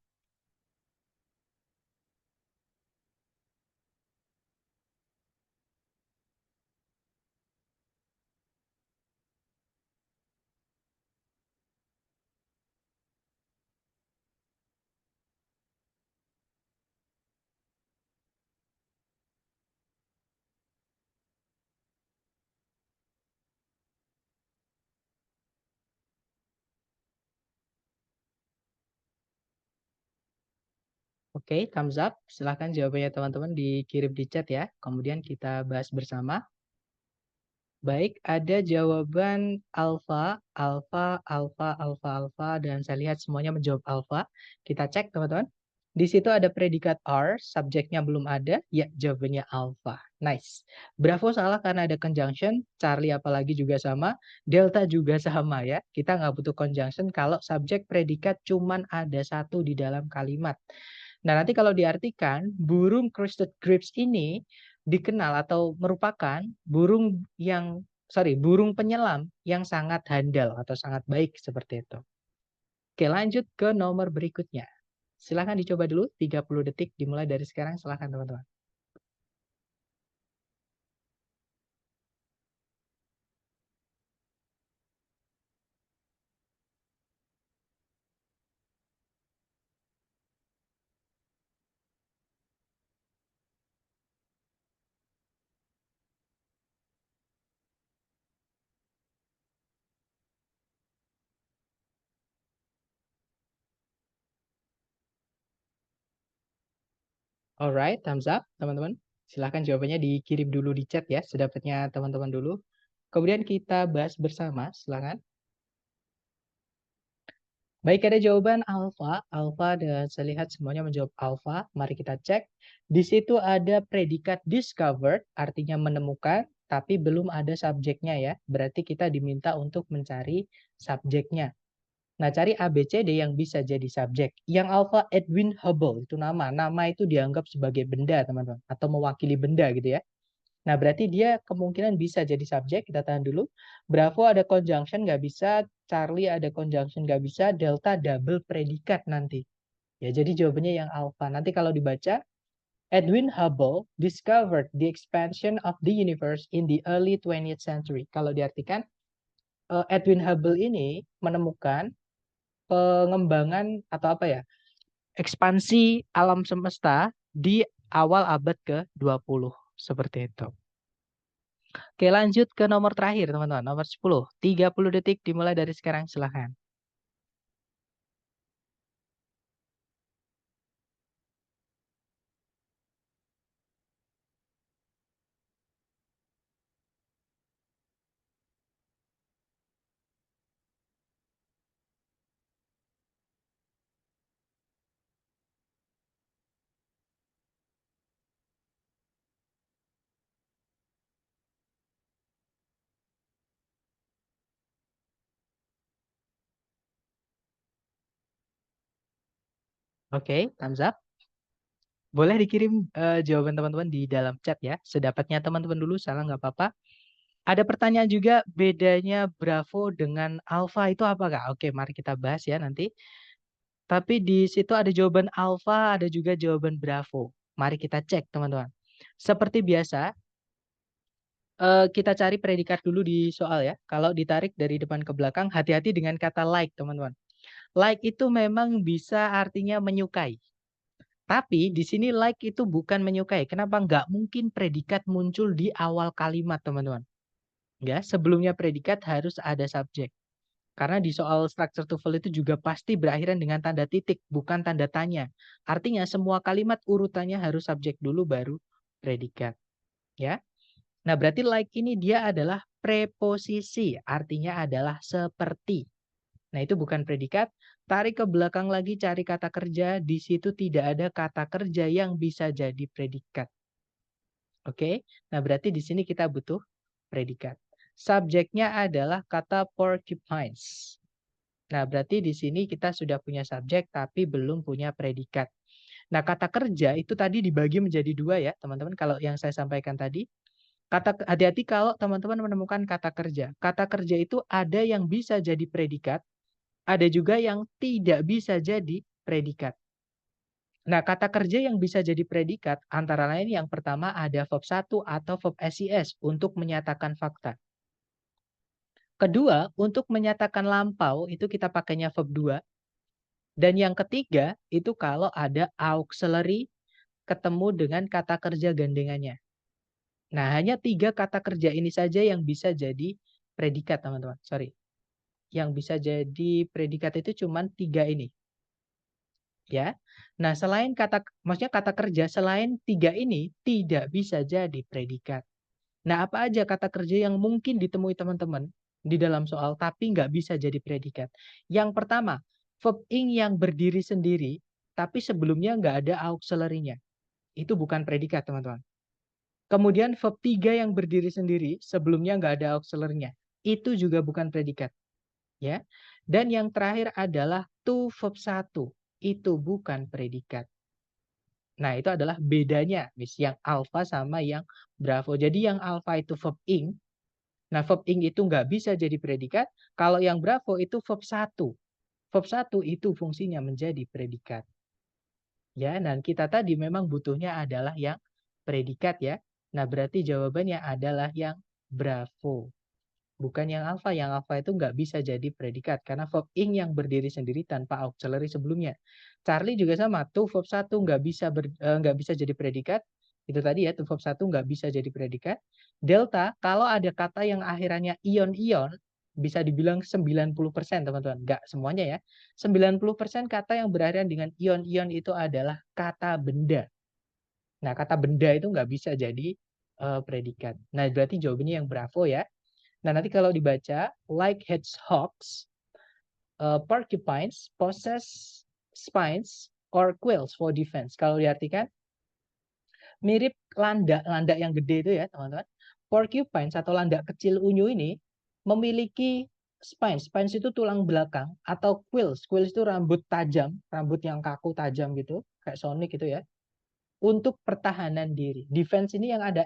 Oke, thumbs up. Silahkan jawabannya teman-teman dikirim di chat ya. Kemudian kita bahas bersama. Baik, ada jawaban alfa, alfa, alfa, alfa, alfa, dan saya lihat semuanya menjawab alfa. Kita cek teman-teman. Di situ ada predikat are, subjeknya belum ada. Ya, jawabannya alfa. Nice. Bravo salah karena ada conjunction. Charlie apalagi juga sama. Delta juga sama ya. Kita nggak butuh conjunction kalau subjek predikat cuman ada satu di dalam kalimat. Nah, nanti kalau diartikan, burung crested grapes ini dikenal atau merupakan burung burung penyelam yang sangat handal atau sangat baik seperti itu. Oke, lanjut ke nomor berikutnya. Silahkan dicoba dulu 30 detik dimulai dari sekarang. Silahkan teman-teman. Alright, thumbs up teman-teman. Silahkan jawabannya dikirim dulu di chat ya, sedapatnya teman-teman dulu. Kemudian kita bahas bersama, silahkan. Baik, ada jawaban alfa, dan saya lihat semuanya menjawab alfa. Mari kita cek. Di situ ada predikat discovered, artinya menemukan, tapi belum ada subjeknya ya. Berarti kita diminta untuk mencari subjeknya. Nah, cari ABCD yang bisa jadi subjek. Yang alfa Edwin Hubble, itu nama. Nama itu dianggap sebagai benda, teman-teman. Atau mewakili benda gitu ya. Nah, berarti dia kemungkinan bisa jadi subjek. Kita tahan dulu. Bravo ada conjunction, nggak bisa. Charlie ada conjunction, nggak bisa. Delta double predikat nanti. Ya, jadi jawabannya yang alpha. Nanti kalau dibaca, Edwin Hubble discovered the expansion of the universe in the early 20th century. Kalau diartikan, Edwin Hubble ini menemukan pengembangan atau apa ya, ekspansi alam semesta di awal abad ke-20. Seperti itu. Oke, lanjut ke nomor terakhir, teman-teman. Nomor 10. 30 detik dimulai dari sekarang, silahkan. Oke, thumbs up. Boleh dikirim jawaban teman-teman di dalam chat ya. Sedapatnya teman-teman dulu, salah nggak apa-apa. Ada pertanyaan juga, bedanya Bravo dengan Alpha itu apakah? Oke, mari kita bahas ya nanti. Tapi di situ ada jawaban Alpha, ada juga jawaban Bravo. Mari kita cek, teman-teman. Seperti biasa, kita cari predikat dulu di soal ya. Kalau ditarik dari depan ke belakang, hati-hati dengan kata like, teman-teman. Like itu memang bisa artinya menyukai. Tapi di sini like itu bukan menyukai. Kenapa? Nggak mungkin predikat muncul di awal kalimat, teman-teman. Ya, sebelumnya predikat harus ada subjek. Karena di soal structure TOEFL itu juga pasti berakhiran dengan tanda titik, bukan tanda tanya. Artinya semua kalimat urutannya harus subjek dulu baru predikat. Ya. Nah, berarti like ini dia adalah preposisi, artinya adalah seperti. Nah, itu bukan predikat. Tarik ke belakang lagi cari kata kerja. Di situ tidak ada kata kerja yang bisa jadi predikat. Oke. Nah, berarti di sini kita butuh predikat. Subjeknya adalah kata porcupines. Nah, berarti di sini kita sudah punya subjek tapi belum punya predikat. Nah, kata kerja itu tadi dibagi menjadi dua ya, teman-teman. Kalau yang saya sampaikan tadi, hati-hati kalau teman-teman menemukan kata kerja. Kata kerja itu ada yang bisa jadi predikat, ada juga yang tidak bisa jadi predikat. Nah, kata kerja yang bisa jadi predikat antara lain yang pertama ada verb 1 atau verb SIS untuk menyatakan fakta. Kedua, untuk menyatakan lampau itu kita pakainya verb 2. Dan yang ketiga itu kalau ada auxiliary ketemu dengan kata kerja gandengannya. Nah, hanya 3 kata kerja ini saja yang bisa jadi predikat, teman-teman. Sorry. Yang bisa jadi predikat itu cuma 3 ini. Ya. Nah, maksudnya kata kerja selain 3 ini tidak bisa jadi predikat. Nah, apa aja kata kerja yang mungkin ditemui teman-teman di dalam soal tapi nggak bisa jadi predikat? Yang pertama, verb ing yang berdiri sendiri tapi sebelumnya nggak ada auxiliary-nya. Itu bukan predikat, teman-teman. Kemudian verb 3 yang berdiri sendiri sebelumnya nggak ada auxiliary-nya. Itu juga bukan predikat. Ya. Dan yang terakhir adalah to verb 1. Itu bukan predikat. Nah, itu adalah bedanya, Miss, yang alpha sama yang bravo. Jadi yang alpha itu verb ing. Nah, verb ing itu nggak bisa jadi predikat. Kalau yang bravo itu verb 1. Verb 1 itu fungsinya menjadi predikat. Ya, dan kita tadi memang butuhnya adalah yang predikat ya. Nah, berarti jawabannya adalah yang bravo. Bukan yang alpha. Yang alpha itu nggak bisa jadi predikat karena verb ing yang berdiri sendiri tanpa auxiliary sebelumnya. Charlie juga sama. To verb 1 nggak bisa jadi predikat. Itu tadi ya, to verb 1 nggak bisa jadi predikat. Delta, kalau ada kata yang akhirannya ion-ion, bisa dibilang 90%, teman-teman. Nggak semuanya ya. 90% kata yang berakhiran dengan ion-ion itu adalah kata benda. Nah, kata benda itu nggak bisa jadi predikat. Nah, berarti jawabannya yang bravo ya. Nah, nanti kalau dibaca, like hedgehogs, porcupines possess spines or quills for defense. Kalau diartikan, mirip landak yang gede itu ya, teman-teman. Porcupines atau landak kecil unyu ini memiliki spines. Spines itu tulang belakang atau quills. Quills itu rambut tajam, rambut yang kaku tajam gitu, kayak Sonic gitu ya. Untuk pertahanan diri. Defense ini yang ada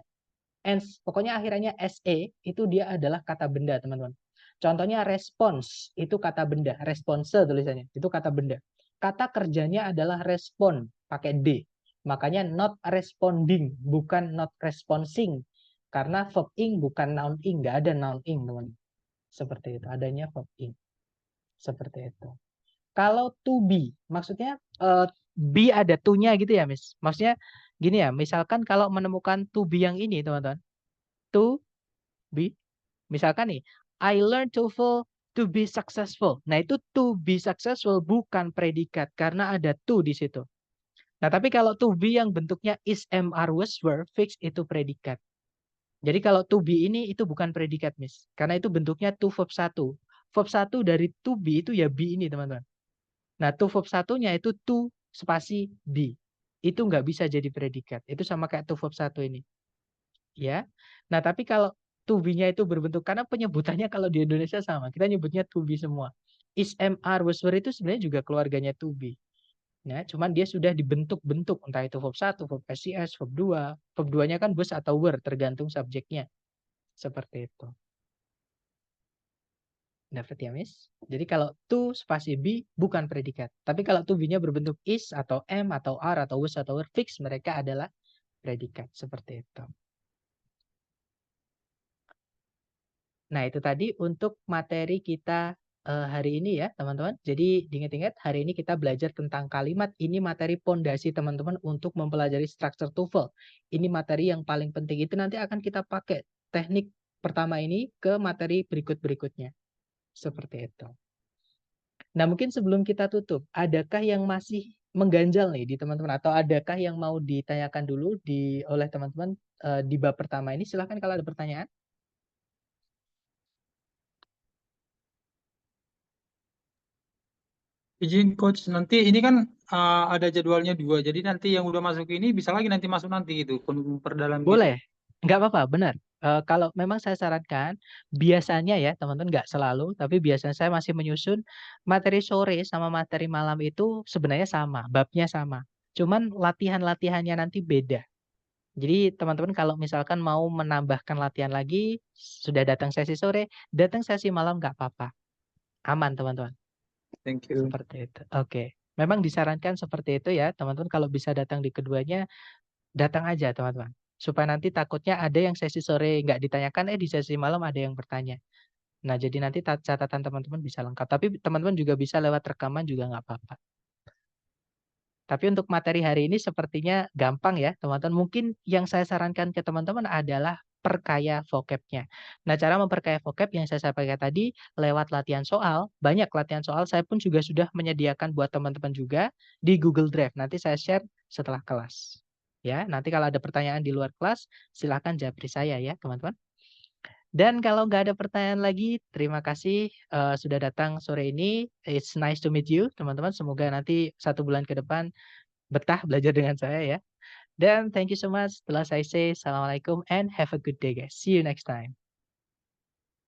pokoknya akhirannya SE itu dia adalah kata benda, teman-teman. Contohnya response itu kata benda, response tulisannya itu kata benda. Kata kerjanya adalah respond pakai D. Makanya not responding bukan not responsing. Karena verb ing bukan noun ing, nggak ada noun ing, teman. Seperti itu, adanya verb ing. Seperti itu. Kalau to be, maksudnya be ada to-nya gitu ya, Miss. Maksudnya gini ya, misalkan kalau menemukan to be yang ini, teman-teman. To be, misalkan nih, I learned TOEFL to be successful. Nah, itu to be successful bukan predikat karena ada to di situ. Nah, tapi kalau to be yang bentuknya is, am, are, was, were, fix itu predikat. Jadi kalau to be ini itu bukan predikat, Miss. Karena itu bentuknya to verb 1. Verb 1 dari to be itu ya be ini, teman-teman. Nah, to verb 1-nya itu to spasi be. Itu nggak bisa jadi predikat. Itu sama kayak to verb 1 ini. Ya. Nah, tapi kalau to be-nya itu berbentuk, karena penyebutannya kalau di Indonesia sama, kita nyebutnya to be semua. Is, am, are, was, were itu sebenarnya juga keluarganya to be. Nah, cuman dia sudah dibentuk-bentuk, entah itu verb 1, verb SIS, verb 2. Verb 2-nya kan was atau were, tergantung subjeknya. Seperti itu. Dapat ya, Miss? Jadi kalau to spasi be bukan predikat. Tapi kalau to be-nya berbentuk is atau am atau are atau was atau were, fix mereka adalah predikat. Seperti itu. Nah, itu tadi untuk materi kita hari ini ya, teman-teman. Jadi diingat-ingat hari ini kita belajar tentang kalimat. Ini materi pondasi teman-teman untuk mempelajari struktur TOEFL. Ini materi yang paling penting. Itu nanti akan kita pakai teknik pertama ini ke materi berikut-berikutnya. Seperti itu. Nah, mungkin sebelum kita tutup, adakah yang masih mengganjal nih di teman-teman? Atau adakah yang mau ditanyakan dulu oleh teman-teman di bab pertama ini? Silahkan kalau ada pertanyaan. Izin coach, nanti ini kan ada jadwalnya 2. Jadi nanti yang udah masuk ini bisa lagi nanti masuk nanti gitu, perdalam gitu. Boleh. Nggak apa-apa, benar. Kalau memang saya sarankan, biasanya ya teman-teman, nggak selalu, tapi biasanya saya masih menyusun materi sore sama materi malam itu sebenarnya sama, babnya sama. Cuman latihan-latihannya nanti beda. Jadi teman-teman kalau misalkan mau menambahkan latihan lagi, sudah datang sesi sore, datang sesi malam nggak apa-apa. Aman teman-teman. Thank you. Seperti itu. Oke. Memang disarankan seperti itu ya teman-teman, kalau bisa datang di keduanya, datang aja teman-teman. Supaya nanti takutnya ada yang sesi sore nggak ditanyakan, di sesi malam ada yang bertanya. Nah, jadi nanti catatan teman-teman bisa lengkap. Tapi teman-teman juga bisa lewat rekaman juga nggak apa-apa. Tapi untuk materi hari ini sepertinya gampang ya teman-teman. Mungkin yang saya sarankan ke teman-teman adalah perkaya vocabnya. Nah, cara memperkaya vocab yang saya sampaikan tadi lewat latihan soal. Banyak latihan soal, saya pun juga sudah menyediakan buat teman-teman juga di Google Drive. Nanti saya share setelah kelas. Ya, nanti kalau ada pertanyaan di luar kelas, silakan japri saya ya teman-teman. Dan kalau nggak ada pertanyaan lagi, terima kasih sudah datang sore ini. It's nice to meet you, teman-teman. Semoga nanti 1 bulan ke depan betah belajar dengan saya ya. Dan thank you so much. Setelah saya say, Assalamualaikum and have a good day guys. See you next time.